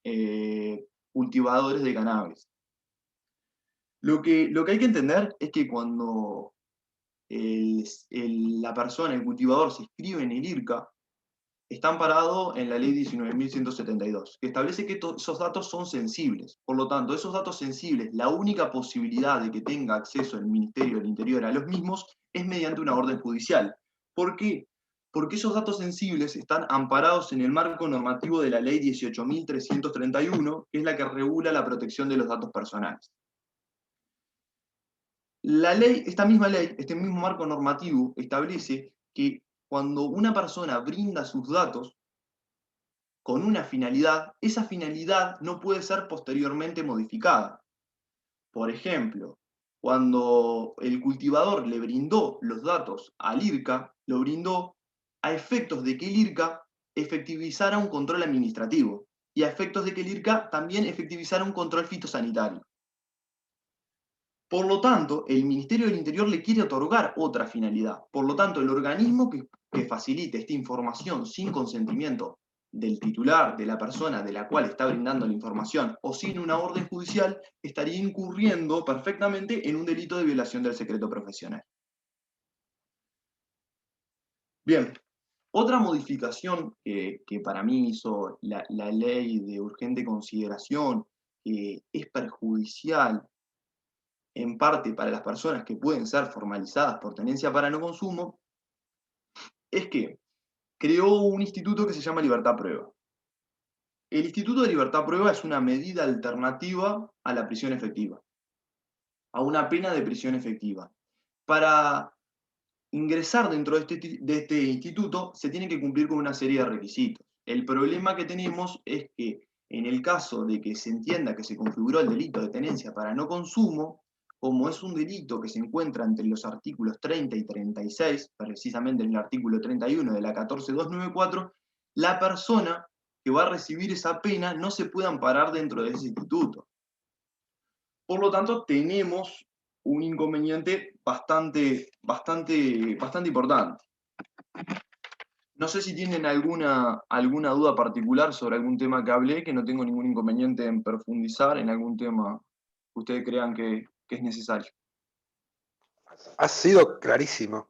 [SPEAKER 5] cultivadores de cannabis. Lo que hay que entender es que cuando la persona, el cultivador, se inscribe en el IRCA, está amparado en la ley 19.172, que establece que esos datos son sensibles. Por lo tanto, esos datos sensibles, la única posibilidad de que tenga acceso el Ministerio del Interior a los mismos es mediante una orden judicial. ¿Por qué? Porque esos datos sensibles están amparados en el marco normativo de la ley 18.331, que es la que regula la protección de los datos personales. La ley, esta misma ley, este mismo marco normativo, establece que cuando una persona brinda sus datos con una finalidad, esa finalidad no puede ser posteriormente modificada. Por ejemplo, cuando el cultivador le brindó los datos al IRCA, lo brindó a efectos de que el IRCA efectivizara un control administrativo y a efectos de que el IRCA también efectivizara un control fitosanitario. Por lo tanto, el Ministerio del Interior le quiere otorgar otra finalidad. Por lo tanto, el organismo que facilite esta información sin consentimiento del titular, de la persona de la cual está brindando la información, o sin una orden judicial, estaría incurriendo perfectamente en un delito de violación del secreto profesional. Bien, otra modificación que para mí hizo la ley de urgente consideración, que es perjudicial en parte para las personas que pueden ser formalizadas por tenencia para no consumo, es que creó un instituto que se llama Libertad Prueba. El Instituto de Libertad Prueba es una medida alternativa a la prisión efectiva, a una pena de prisión efectiva. Para ingresar dentro de este instituto se tiene que cumplir con una serie de requisitos. El problema que tenemos es que en el caso de que se entienda que se configuró el delito de tenencia para no consumo, como es un delito que se encuentra entre los artículos 30 y 36, precisamente en el artículo 31 de la 14294, la persona que va a recibir esa pena no se puede amparar dentro de ese instituto. Por lo tanto, tenemos un inconveniente bastante importante. No sé si tienen alguna duda particular sobre algún tema que hablé, que no tengo ningún inconveniente en profundizar en algún tema que ustedes crean que es necesario.
[SPEAKER 1] Ha sido clarísimo,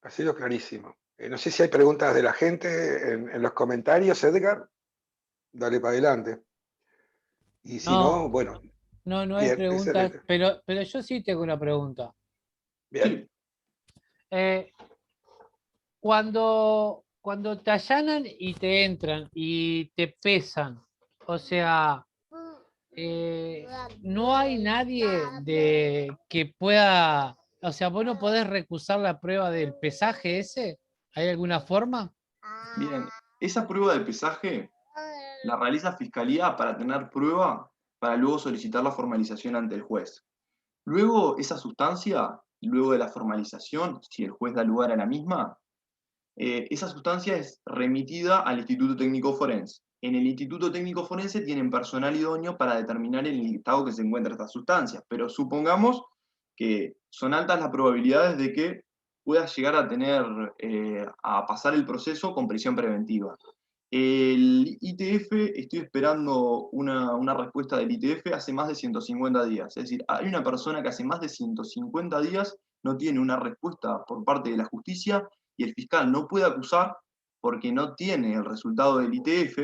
[SPEAKER 1] ha sido clarísimo. No sé si hay preguntas de la gente en los comentarios, Edgar, dale para adelante. Y si no,
[SPEAKER 4] No,
[SPEAKER 1] bueno,
[SPEAKER 4] no hay
[SPEAKER 1] bien,
[SPEAKER 4] preguntas,
[SPEAKER 1] excelente.
[SPEAKER 4] pero yo sí tengo una pregunta.
[SPEAKER 1] Bien.
[SPEAKER 5] Sí,
[SPEAKER 4] Eh, cuando te allanan y te entran y te pesan, o sea, eh, no hay nadie que pueda, o sea, vos no podés recusar la prueba del pesaje ese, ¿hay alguna forma?
[SPEAKER 5] bien. Esa prueba de pesaje la realiza Fiscalía para tener prueba para luego solicitar la formalización ante el juez. Luego, esa sustancia, luego de la formalización, si el juez da lugar a la misma, esa sustancia es remitida al Instituto Técnico Forense. En el Instituto Técnico Forense tienen personal idóneo para determinar en el estado que se encuentra esta sustancia, pero supongamos que son altas las probabilidades de que pueda llegar a tener, a pasar el proceso con prisión preventiva. El ITF, estoy esperando una respuesta del ITF hace más de 150 días. Es decir, hay una persona que hace más de 150 días no tiene una respuesta por parte de la justicia y el fiscal no puede acusar porque no tiene el resultado del ITF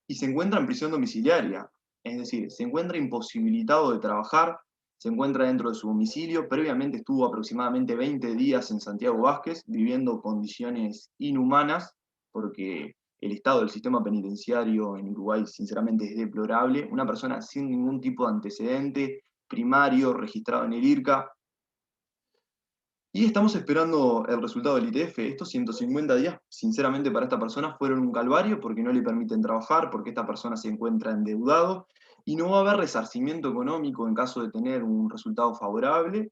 [SPEAKER 5] y se encuentra en prisión domiciliaria. Es decir, se encuentra imposibilitado de trabajar, se encuentra dentro de su domicilio, previamente estuvo aproximadamente 20 días en Santiago Vázquez viviendo condiciones inhumanas porque el estado del sistema penitenciario en Uruguay sinceramente es deplorable. Una persona sin ningún tipo de antecedente primario registrado en el IRCA. Y estamos esperando el resultado del ITF. Estos 150 días, sinceramente, para esta persona fueron un calvario porque no le permiten trabajar, porque esta persona se encuentra endeudado y no va a haber resarcimiento económico en caso de tener un resultado favorable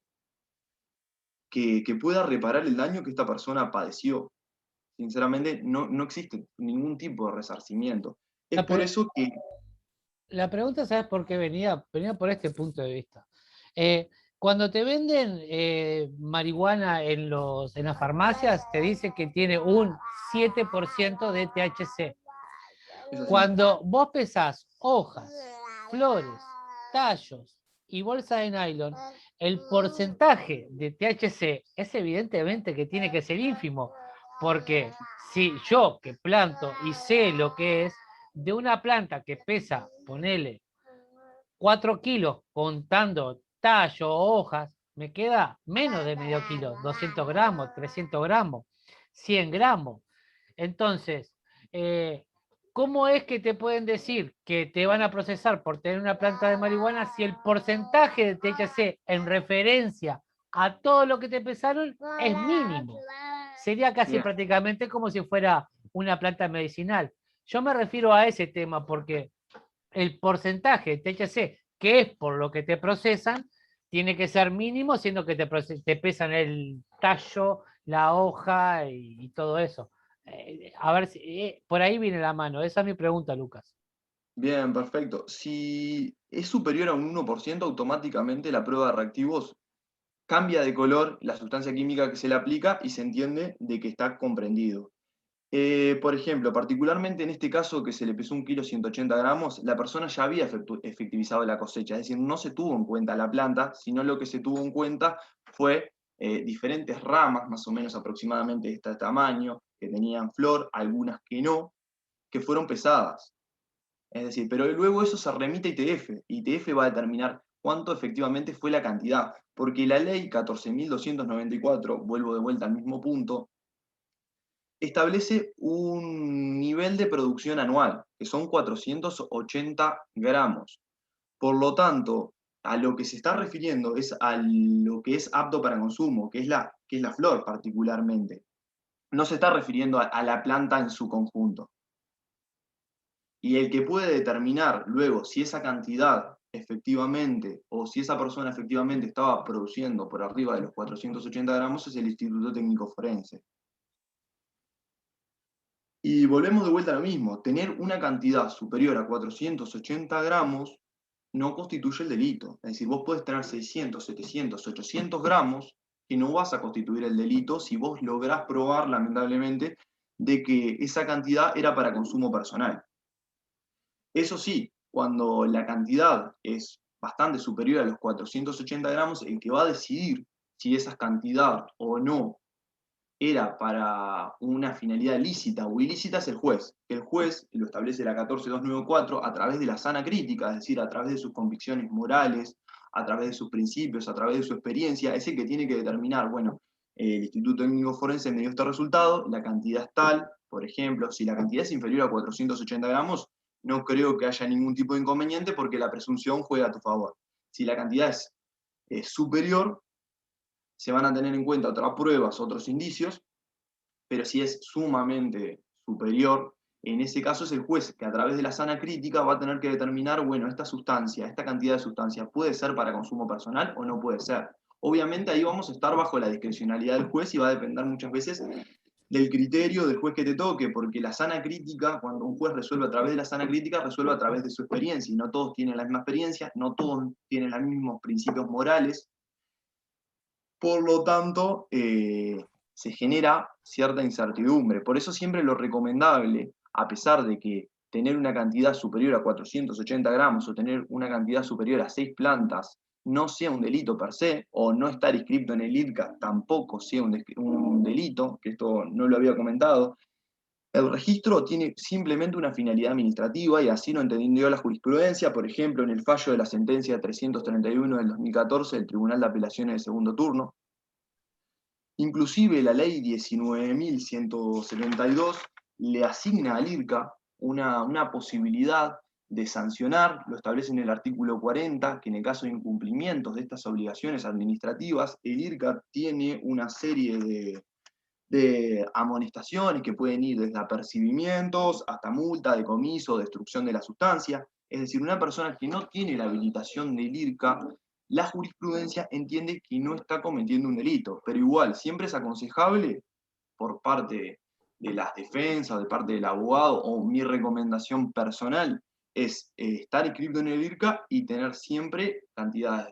[SPEAKER 5] que pueda reparar el daño que esta persona padeció. Sinceramente, no existe ningún tipo de resarcimiento. Es
[SPEAKER 4] La,
[SPEAKER 5] por
[SPEAKER 4] pre-
[SPEAKER 5] eso que...
[SPEAKER 4] la pregunta, ¿sabes por qué venía? Venía por este punto de vista. Eh, Cuando te venden marihuana en las farmacias, te dice que tiene un 7% de THC.
[SPEAKER 5] Es así.
[SPEAKER 4] Cuando vos pesás hojas, flores, tallos y bolsas de nylon, el porcentaje de THC es evidentemente que tiene que ser ínfimo, porque si yo que planto y sé lo que es, de una planta que pesa, ponele 4 kilos contando tallo, hojas, me queda menos de medio kilo, 200 gramos, 300 gramos, 100 gramos. Entonces, ¿cómo es que te pueden decir que te van a procesar por tener una planta de marihuana si el porcentaje de THC en referencia a todo lo que te pesaron es mínimo? Sería casi
[SPEAKER 5] Bien.
[SPEAKER 4] prácticamente como si fuera una planta medicinal. Yo me refiero a ese tema porque el porcentaje de THC, que es por lo que te procesan, tiene que ser mínimo, siendo que te pesan el tallo, la hoja y todo eso. A ver, por ahí viene la mano. Esa es mi pregunta, Lucas.
[SPEAKER 5] Bien, perfecto. Si es superior a un 1%, automáticamente la prueba de reactivos cambia de color la sustancia química que se le aplica y se entiende de que está comprendido. Por ejemplo, particularmente en este caso que se le pesó 1,180 gramos, la persona ya había efectivizado la cosecha, es decir, no se tuvo en cuenta la planta, sino lo que se tuvo en cuenta fue diferentes ramas, más o menos aproximadamente de este tamaño, que tenían flor, algunas que no, que fueron pesadas. Es decir, pero luego eso se remite a ITF. ITF va a determinar cuánto efectivamente fue la cantidad, porque la ley 14.294, vuelvo de vuelta al mismo punto, establece un nivel de producción anual, que son 480 gramos. Por lo tanto, a lo que se está refiriendo es a lo que es apto para consumo, que es la flor particularmente. No se está refiriendo a la planta en su conjunto. Y el que puede determinar luego si esa cantidad efectivamente o si esa persona efectivamente estaba produciendo por arriba de los 480 gramos es el Instituto Técnico Forense. Y volvemos de vuelta a lo mismo, tener una cantidad superior a 480 gramos no constituye el delito. Es decir, vos podés tener 600, 700, 800 gramos que no vas a constituir el delito si vos lográs probar, lamentablemente, de que esa cantidad era para consumo personal. Eso sí, cuando la cantidad es bastante superior a los 480 gramos, el que va a decidir si esa cantidad o no era para una finalidad lícita o ilícita es el juez. El juez, lo establece la 14294, a través de la sana crítica, es decir, a través de sus convicciones morales, a través de sus principios, a través de su experiencia, es el que tiene que determinar, bueno, el Instituto Técnico Forense me dio este resultado, la cantidad es tal, por ejemplo, si la cantidad es inferior a 480 gramos, no creo que haya ningún tipo de inconveniente porque la presunción juega a tu favor. Si la cantidad es superior, se van a tener en cuenta otras pruebas, otros indicios, pero si es sumamente superior, en ese caso es el juez que a través de la sana crítica va a tener que determinar, bueno, esta sustancia, esta cantidad de sustancia, ¿puede ser para consumo personal o no puede ser? Obviamente ahí vamos a estar bajo la discrecionalidad del juez y va a depender muchas veces del criterio del juez que te toque, porque la sana crítica, cuando un juez resuelve a través de la sana crítica, resuelve a través de su experiencia, y no todos tienen la misma experiencia, no todos tienen los mismos principios morales, por lo tanto, se genera cierta incertidumbre. Por eso siempre lo recomendable, a pesar de que tener una cantidad superior a 480 gramos o tener una cantidad superior a 6 plantas no sea un delito per se, o no estar inscrito en el IRCA tampoco sea un delito, que esto no lo había comentado. El registro tiene simplemente una finalidad administrativa y así lo entendió la jurisprudencia, por ejemplo, en el fallo de la sentencia 331 del 2014 del Tribunal de Apelaciones de Segundo Turno. Inclusive la ley 19.172 le asigna al IRCA una posibilidad de sancionar, lo establece en el artículo 40, que en el caso de incumplimientos de estas obligaciones administrativas, el IRCA tiene una serie de amonestaciones que pueden ir desde apercibimientos hasta multa, decomiso, destrucción de la sustancia. Es decir, una persona que no tiene la habilitación del IRCA, la jurisprudencia entiende que no está cometiendo un delito, pero igual siempre es aconsejable por parte de las defensas, de parte del abogado, o mi recomendación personal es estar inscrito en el IRCA y tener siempre cantidades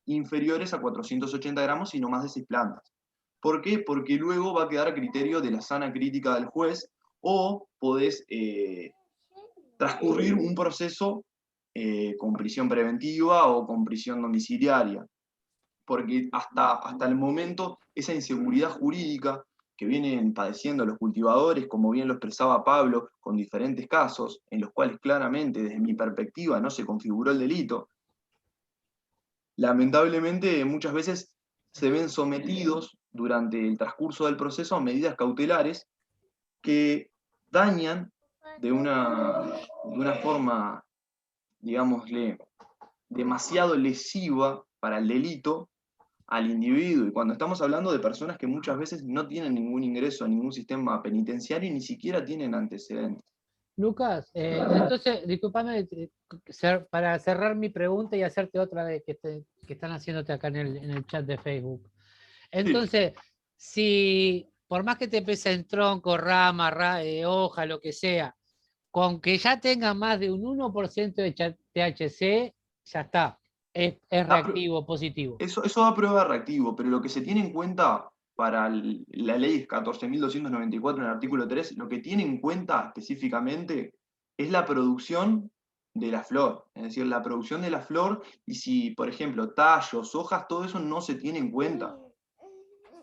[SPEAKER 5] inferiores a 480 gramos y no más de 6 plantas. ¿Por qué? Porque luego va a quedar a criterio de la sana crítica del juez o podés transcurrir un proceso con prisión preventiva o con prisión domiciliaria. Porque hasta el momento esa inseguridad jurídica que vienen padeciendo los cultivadores, como bien lo expresaba Pablo, con diferentes casos, en los cuales claramente desde mi perspectiva no se configuró el delito, lamentablemente muchas veces se ven sometidos durante el transcurso del proceso a medidas cautelares que dañan de una forma, digámosle, demasiado lesiva para el delito al individuo. Y cuando estamos hablando de personas que muchas veces no tienen ningún ingreso a ningún sistema penitenciario y ni siquiera tienen antecedentes.
[SPEAKER 4] Lucas, entonces, discúlpame, para cerrar mi pregunta y hacerte otra vez que están haciéndote acá en el chat de Facebook. Entonces, si por más que te pese en tronco, rama, hoja, lo que sea, con que ya tenga más de un 1% de THC, ya está, es reactivo, positivo.
[SPEAKER 5] Eso da prueba de reactivo, pero lo que se tiene en cuenta para la ley 14.294 en el artículo 3, lo que tiene en cuenta específicamente es la producción de la flor, es decir, la producción de la flor y si, por ejemplo, tallos, hojas, todo eso no se tiene en cuenta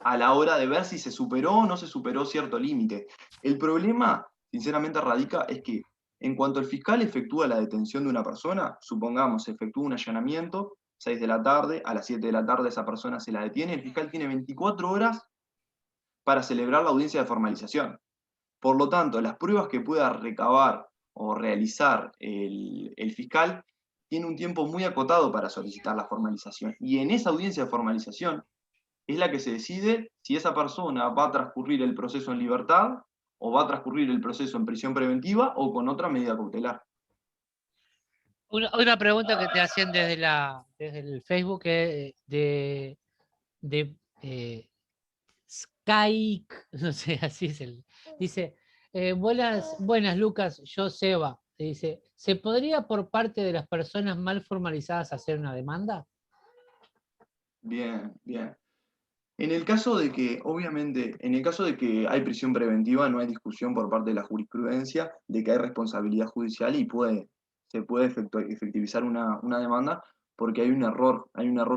[SPEAKER 5] a la hora de ver si se superó o no se superó cierto límite. El problema, sinceramente, radica es que en cuanto el fiscal efectúa la detención de una persona, supongamos, se efectúa un allanamiento, 6 de la tarde, a las 7 de la tarde esa persona se la detiene, el fiscal tiene 24 horas para celebrar la audiencia de formalización. Por lo tanto, las pruebas que pueda recabar o realizar el fiscal tiene un tiempo muy acotado para solicitar la formalización. Y en esa audiencia de formalización es la que se decide si esa persona va a transcurrir el proceso en libertad o va a transcurrir el proceso en prisión preventiva o con otra medida cautelar.
[SPEAKER 4] Una pregunta que te hacían desde el Facebook de Sky, no sé, así es dice, buenas Lucas, yo Seba, dice, ¿se podría por parte de las personas mal formalizadas hacer una demanda?
[SPEAKER 5] Bien, bien. En el caso de que, obviamente, en el caso de que hay prisión preventiva, no hay discusión por parte de la jurisprudencia de que hay responsabilidad judicial y se puede efectivizar una demanda porque hay un error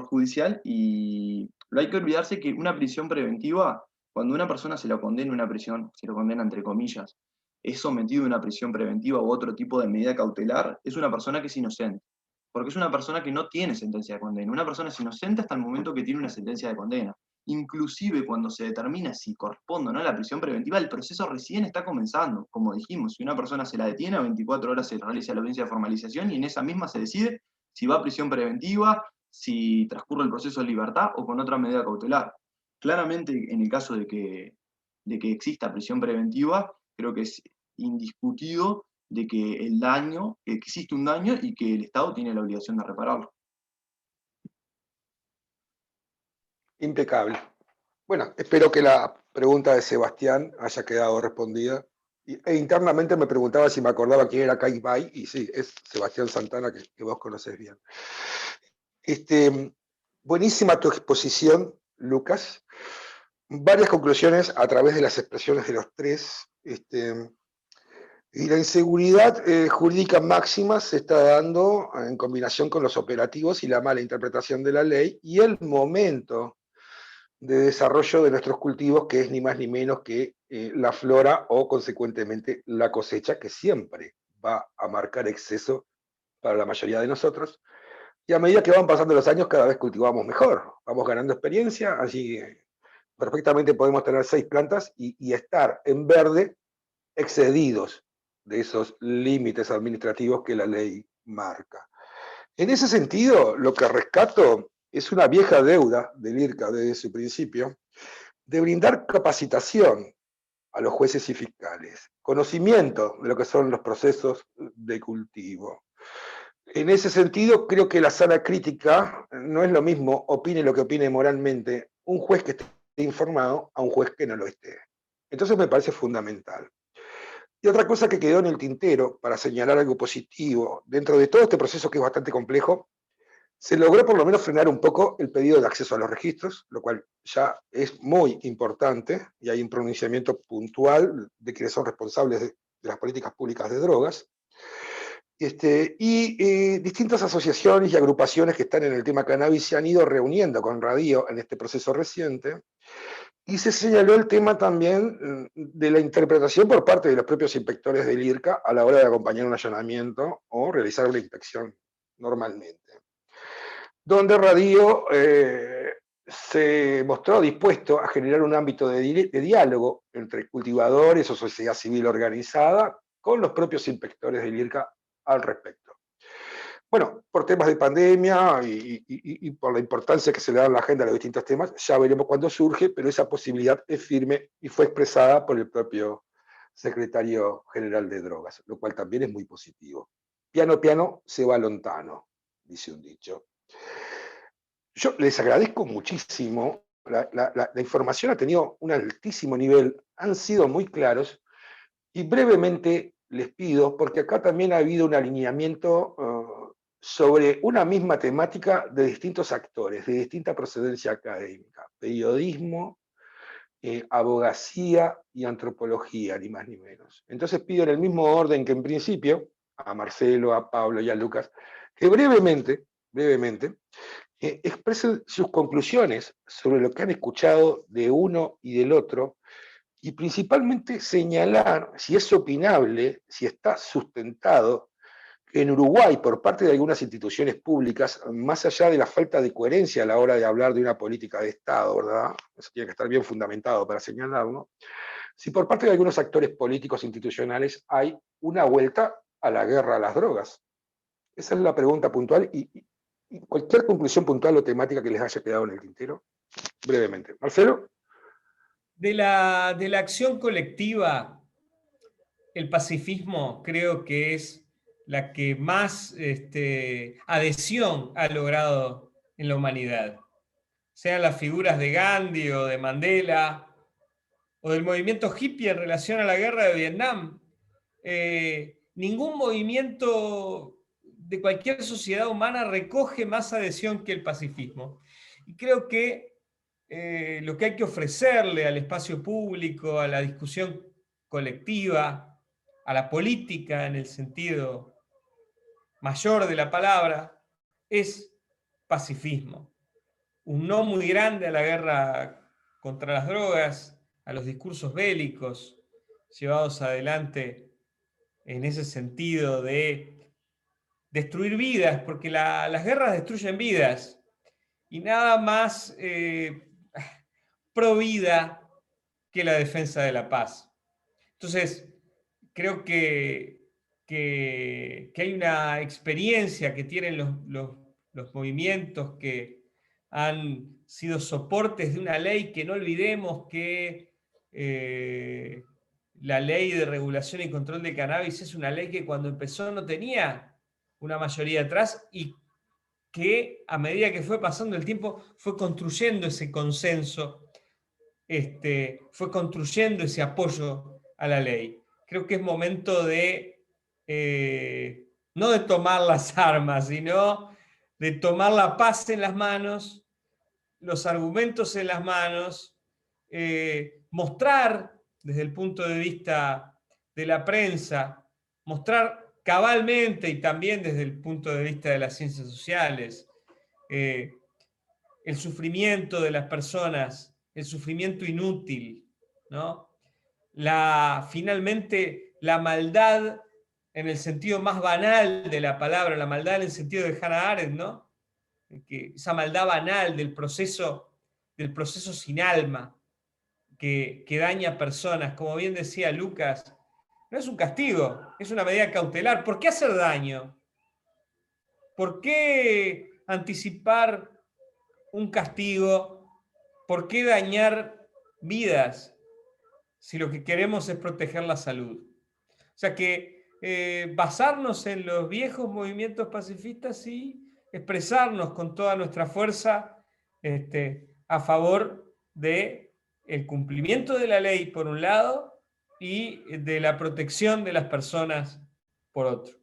[SPEAKER 5] judicial y no hay que olvidarse que una prisión preventiva, cuando una persona se lo condena a una prisión, se lo condena entre comillas, es sometido a una prisión preventiva u otro tipo de medida cautelar, es una persona que es inocente. Porque es una persona que no tiene sentencia de condena. Una persona es inocente hasta el momento que tiene una sentencia de condena. Inclusive cuando se determina si corresponde o no a la prisión preventiva, el proceso recién está comenzando. Como dijimos, si una persona se la detiene, a 24 horas se realiza la audiencia de formalización y en esa misma se decide si va a prisión preventiva, si transcurre el proceso de libertad o con otra medida cautelar. Claramente, en el caso de que exista prisión preventiva, creo que es indiscutido de que el daño, que existe un daño y que el Estado tiene la obligación de repararlo.
[SPEAKER 1] Impecable. Bueno, espero que la pregunta de Sebastián haya quedado respondida. E internamente me preguntaba si me acordaba quién era Kai Bai, y sí, es Sebastián Santana, que vos conocés bien. Buenísima tu exposición, Lucas. Varias conclusiones a través de las expresiones de los tres. Y la inseguridad jurídica máxima se está dando en combinación con los operativos y la mala interpretación de la ley y el momento de desarrollo de nuestros cultivos, que es ni más ni menos que la flora o consecuentemente la cosecha, que siempre va a marcar exceso para la mayoría de nosotros. Y a medida que van pasando los años, cada vez cultivamos mejor, vamos ganando experiencia, así perfectamente podemos tener 6 plantas y estar en verde excedidos de esos límites administrativos que la ley marca. En ese sentido, lo que rescato es una vieja deuda del IRCA desde su principio, de brindar capacitación a los jueces y fiscales, conocimiento de lo que son los procesos de cultivo. En ese sentido, creo que la sana crítica no es lo mismo, opine lo que opine moralmente, un juez que esté informado a un juez que no lo esté. Entonces me parece fundamental. Y otra cosa que quedó en el tintero, para señalar algo positivo, dentro de todo este proceso que es bastante complejo, se logró por lo menos frenar un poco el pedido de acceso a los registros, lo cual ya es muy importante, y hay un pronunciamiento puntual de quienes son responsables de las políticas públicas de drogas. Distintas asociaciones y agrupaciones que están en el tema cannabis se han ido reuniendo con Radio en este proceso reciente, y se señaló el tema también de la interpretación por parte de los propios inspectores del IRCA a la hora de acompañar un allanamiento o realizar una inspección normalmente. Donde Radio se mostró dispuesto a generar un ámbito de diálogo entre cultivadores o sociedad civil organizada con los propios inspectores del IRCA al respecto. Bueno, por temas de pandemia y por la importancia que se le da en la agenda a los distintos temas, ya veremos cuándo surge, pero esa posibilidad es firme y fue expresada por el propio secretario general de Drogas, lo cual también es muy positivo. Piano piano se va lontano, dice un dicho. Yo les agradezco muchísimo, la información ha tenido un altísimo nivel, han sido muy claros, y brevemente les pido, porque acá también ha habido un alineamiento sobre una misma temática de distintos actores, de distinta procedencia académica, periodismo, abogacía y antropología, ni más ni menos. Entonces pido en el mismo orden que en principio, a Marcelo, a Pablo y a Lucas, que brevemente, expresen sus conclusiones sobre lo que han escuchado de uno y del otro, y principalmente señalar si es opinable, si está sustentado, que en Uruguay, por parte de algunas instituciones públicas, más allá de la falta de coherencia a la hora de hablar de una política de Estado, ¿verdad? Eso tiene que estar bien fundamentado para señalarlo, si por parte de algunos actores políticos institucionales hay una vuelta a la guerra a las drogas. Esa es la pregunta puntual y cualquier conclusión puntual o temática que les haya quedado en el tintero, brevemente. Marcelo.
[SPEAKER 2] De la acción colectiva, el pacifismo creo que es la que más adhesión ha logrado en la humanidad. Sean las figuras de Gandhi o de Mandela o del movimiento hippie en relación a la guerra de Vietnam. Ningún movimiento de cualquier sociedad humana recoge más adhesión que el pacifismo. Y creo que lo que hay que ofrecerle al espacio público, a la discusión colectiva, a la política en el sentido mayor de la palabra, es pacifismo. Un no muy grande a la guerra contra las drogas, a los discursos bélicos llevados adelante en ese sentido de destruir vidas, porque las guerras destruyen vidas, y nada más pro vida que la defensa de la paz. Entonces, creo que hay una experiencia que tienen los movimientos que han sido soportes de una ley, que no olvidemos que la ley de regulación y control de cannabis es una ley que cuando empezó no tenía una mayoría atrás, y que a medida que fue pasando el tiempo fue construyendo ese consenso, fue construyendo ese apoyo a la ley. Creo que es momento de, no de tomar las armas, sino de tomar la paz en las manos, los argumentos en las manos, mostrar desde el punto de vista de la prensa, mostrar cabalmente y también desde el punto de vista de las ciencias sociales, el sufrimiento de las personas, el sufrimiento inútil, ¿no? Finalmente, la maldad en el sentido más banal de la palabra, la maldad en el sentido de Hannah Arendt, ¿no? Esa maldad banal del proceso sin alma que daña a personas, como bien decía Lucas, no es un castigo, es una medida cautelar. ¿Por qué hacer daño? ¿Por qué anticipar un castigo? ¿Por qué dañar vidas si lo que queremos es proteger la salud? O sea que basarnos en los viejos movimientos pacifistas y expresarnos con toda nuestra fuerza a favor del cumplimiento de la ley por un lado y de la protección de las personas por otro,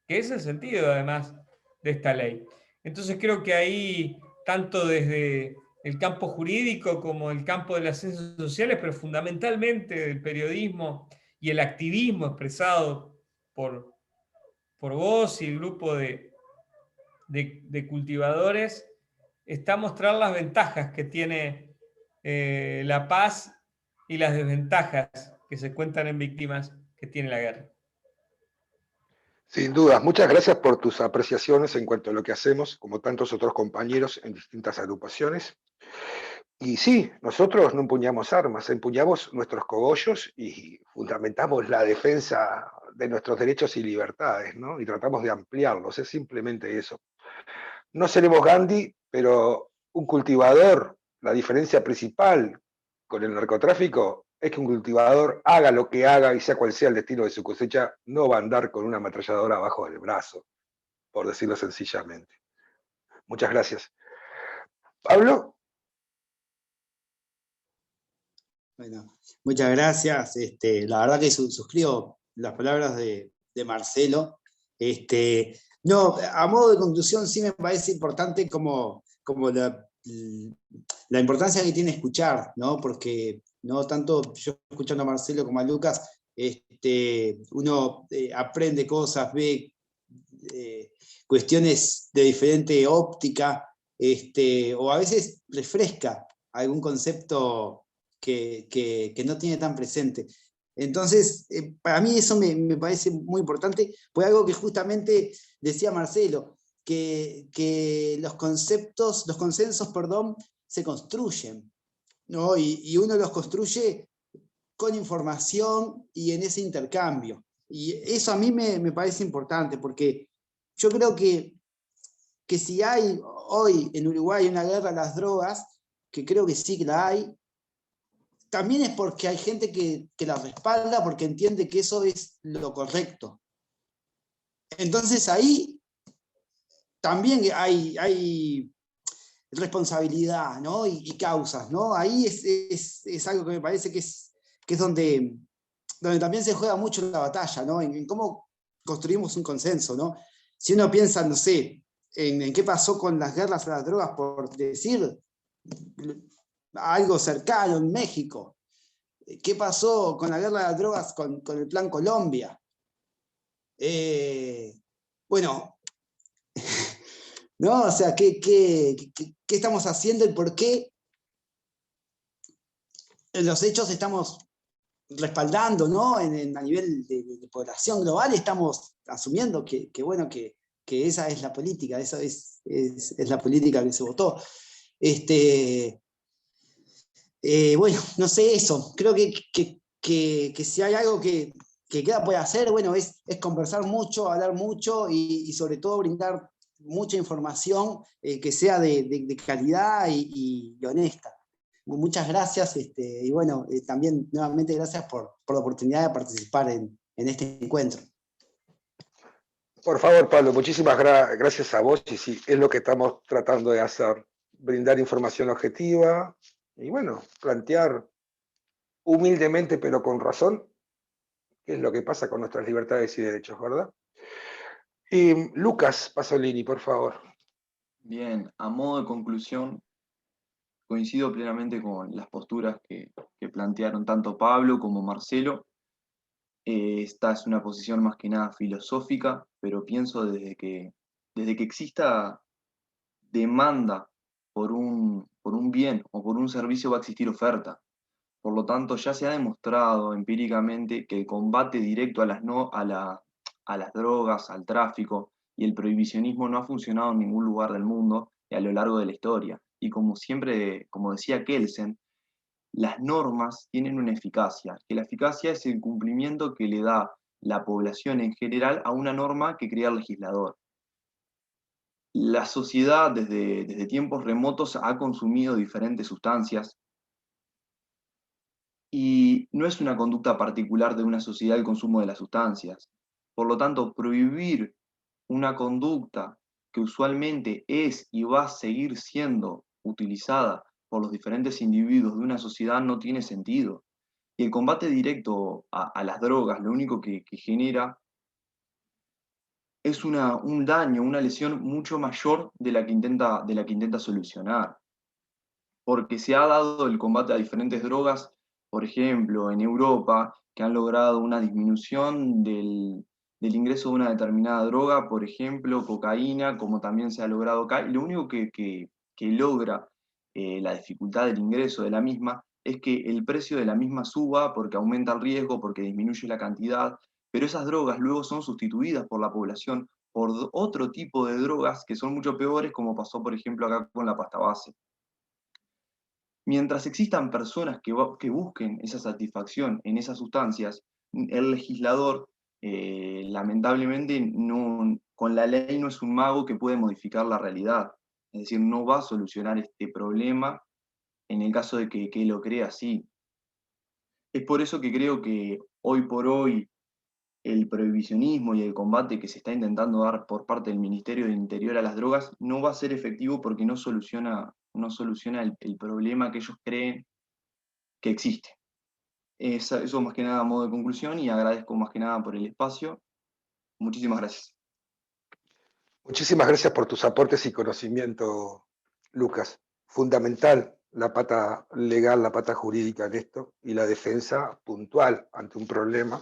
[SPEAKER 2] que es el sentido además de esta ley. Entonces creo que ahí, tanto desde el campo jurídico como el campo de las ciencias sociales, pero fundamentalmente del periodismo y el activismo expresado por vos y el grupo de cultivadores, está a mostrar las ventajas que tiene la paz y las desventajas que se cuentan en víctimas que tiene la guerra.
[SPEAKER 1] Sin duda, muchas gracias por tus apreciaciones en cuanto a lo que hacemos, como tantos otros compañeros en distintas agrupaciones. Y sí, nosotros no empuñamos armas, empuñamos nuestros cogollos y fundamentamos la defensa de nuestros derechos y libertades, ¿no? Y tratamos de ampliarlos, es simplemente eso. No seremos Gandhi, pero un cultivador, la diferencia principal con el narcotráfico es que un cultivador, haga lo que haga y sea cual sea el destino de su cosecha, no va a andar con una ametralladora abajo del brazo, por decirlo sencillamente. Muchas gracias. ¿Pablo?
[SPEAKER 3] Bueno, muchas gracias. La verdad que suscribo las palabras de Marcelo. No, a modo de conclusión sí me parece importante como la importancia que tiene escuchar, ¿no? Porque no tanto yo escuchando a Marcelo como a Lucas, uno aprende cosas, ve cuestiones de diferente óptica, o a veces refresca algún concepto que no tiene tan presente. Entonces, para mí eso me parece muy importante, fue algo que justamente decía Marcelo, que los consensos, se construyen, ¿no? Y uno los construye con información y en ese intercambio. Y eso a mí me parece importante, porque yo creo que si hay hoy en Uruguay una guerra a las drogas, que creo que sí que la hay, también es porque hay gente que la respalda, porque entiende que eso es lo correcto. Entonces ahí también hay responsabilidad, ¿no? y causas, ¿no? Ahí es algo que me parece que es donde también se juega mucho la batalla, ¿no? En cómo construimos un consenso, ¿no? Si uno piensa, no sé, en qué pasó con las guerras a las drogas, por decir, algo cercano en México. ¿Qué pasó con la guerra de las drogas con el Plan Colombia? Bueno, ¿no? O sea, ¿qué estamos haciendo y por qué en los hechos estamos respaldando, ¿no? A nivel de población global estamos asumiendo que esa es la política, esa es la política que se votó. Bueno, no sé eso. Creo que si hay algo que queda por hacer, bueno, es conversar mucho, hablar mucho y sobre todo brindar mucha información que sea de calidad y honesta. Muchas gracias y bueno, también nuevamente gracias por la oportunidad de participar en este encuentro.
[SPEAKER 1] Por favor, Pablo, muchísimas gracias a vos, y sí, es lo que estamos tratando de hacer, brindar información objetiva y bueno, plantear humildemente pero con razón qué es lo que pasa con nuestras libertades y derechos, ¿verdad? Lucas Pasolini, por favor.
[SPEAKER 5] Bien, a modo de conclusión, coincido plenamente con las posturas que plantearon tanto Pablo como Marcelo. Esta es una posición más que nada filosófica, pero pienso desde que exista demanda por un bien o por un servicio va a existir oferta. Por lo tanto, ya se ha demostrado empíricamente que el combate directo a las drogas, al tráfico y el prohibicionismo no ha funcionado en ningún lugar del mundo y a lo largo de la historia. Y como siempre, como decía Kelsen, las normas tienen una eficacia, que la eficacia es el cumplimiento que le da la población en general a una norma que crea el legislador. La sociedad desde tiempos remotos ha consumido diferentes sustancias y no es una conducta particular de una sociedad el consumo de las sustancias. Por lo tanto, prohibir una conducta que usualmente es y va a seguir siendo utilizada por los diferentes individuos de una sociedad no tiene sentido. Y el combate directo a las drogas lo único que genera es un daño, una lesión mucho mayor de la que intenta solucionar. Porque se ha dado el combate a diferentes drogas, por ejemplo, en Europa, que han logrado una disminución del ingreso de una determinada droga, por ejemplo, cocaína, como también se ha logrado acá. Y lo único que logra la dificultad del ingreso de la misma es que el precio de la misma suba porque aumenta el riesgo, porque disminuye la cantidad, pero esas drogas luego son sustituidas por la población por otro tipo de drogas que son mucho peores, como pasó, por ejemplo, acá con la pasta base. Mientras existan personas que busquen esa satisfacción en esas sustancias, el legislador, lamentablemente, con la ley no es un mago que puede modificar la realidad. Es decir, no va a solucionar este problema en el caso de que lo crea así. Es por eso que creo que hoy por hoy el prohibicionismo y el combate que se está intentando dar por parte del Ministerio del Interior a las drogas no va a ser efectivo porque no soluciona el problema que ellos creen que existe. Eso más que nada a modo de conclusión y agradezco más que nada por el espacio. Muchísimas gracias.
[SPEAKER 1] Muchísimas gracias por tus aportes y conocimiento, Lucas. Fundamental la pata legal, la pata jurídica en esto y la defensa puntual ante un problema.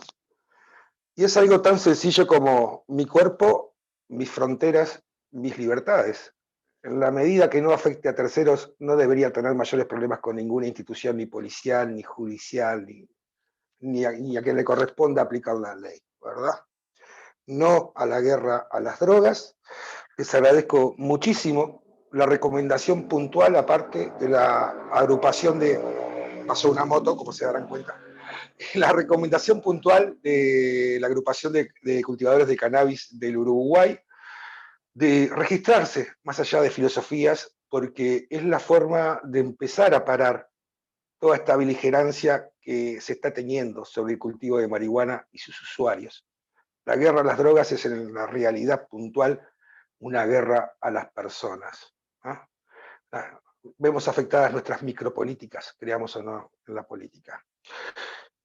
[SPEAKER 1] Y es algo tan sencillo como mi cuerpo, mis fronteras, mis libertades. En la medida que no afecte a terceros, no debería tener mayores problemas con ninguna institución, ni policial, ni judicial, ni a quien le corresponda aplicar la ley, ¿verdad? No a la guerra a las drogas. Les agradezco muchísimo la recomendación puntual, aparte de la agrupación pasó una moto, como se darán cuenta, la recomendación puntual de la agrupación de cultivadores de cannabis del Uruguay, de registrarse más allá de filosofías, porque es la forma de empezar a parar toda esta beligerancia que se está teniendo sobre el cultivo de marihuana y sus usuarios. La guerra a las drogas es en la realidad puntual una guerra a las personas. ¿Ah? Vemos afectadas nuestras micropolíticas, creamos o no en la política.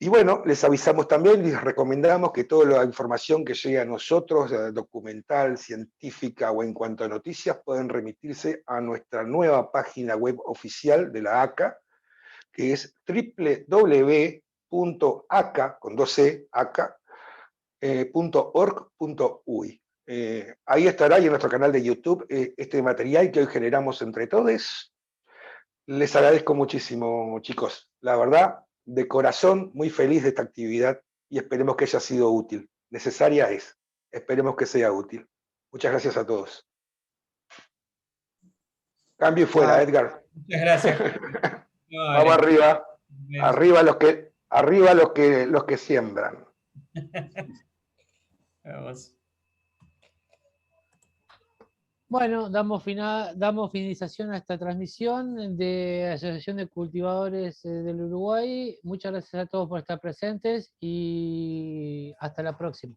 [SPEAKER 1] Y bueno, les avisamos también, les recomendamos que toda la información que llegue a nosotros, documental, científica o en cuanto a noticias, pueden remitirse a nuestra nueva página web oficial de la ACA, que es www.aca.org.uy. Ahí estará, y en nuestro canal de YouTube, este material que hoy generamos entre todos. Les agradezco muchísimo, chicos. La verdad, de corazón, muy feliz de esta actividad y esperemos que haya sido útil. Necesaria es. Esperemos que sea útil. Muchas gracias a todos. Cambio y fuera, Edgar.
[SPEAKER 2] Muchas gracias.
[SPEAKER 1] Vamos arriba. Arriba los que siembran.
[SPEAKER 2] Vamos.
[SPEAKER 4] Bueno, damos finalización a esta transmisión de la Asociación de Cultivadores del Uruguay. Muchas gracias a todos por estar presentes y hasta la próxima.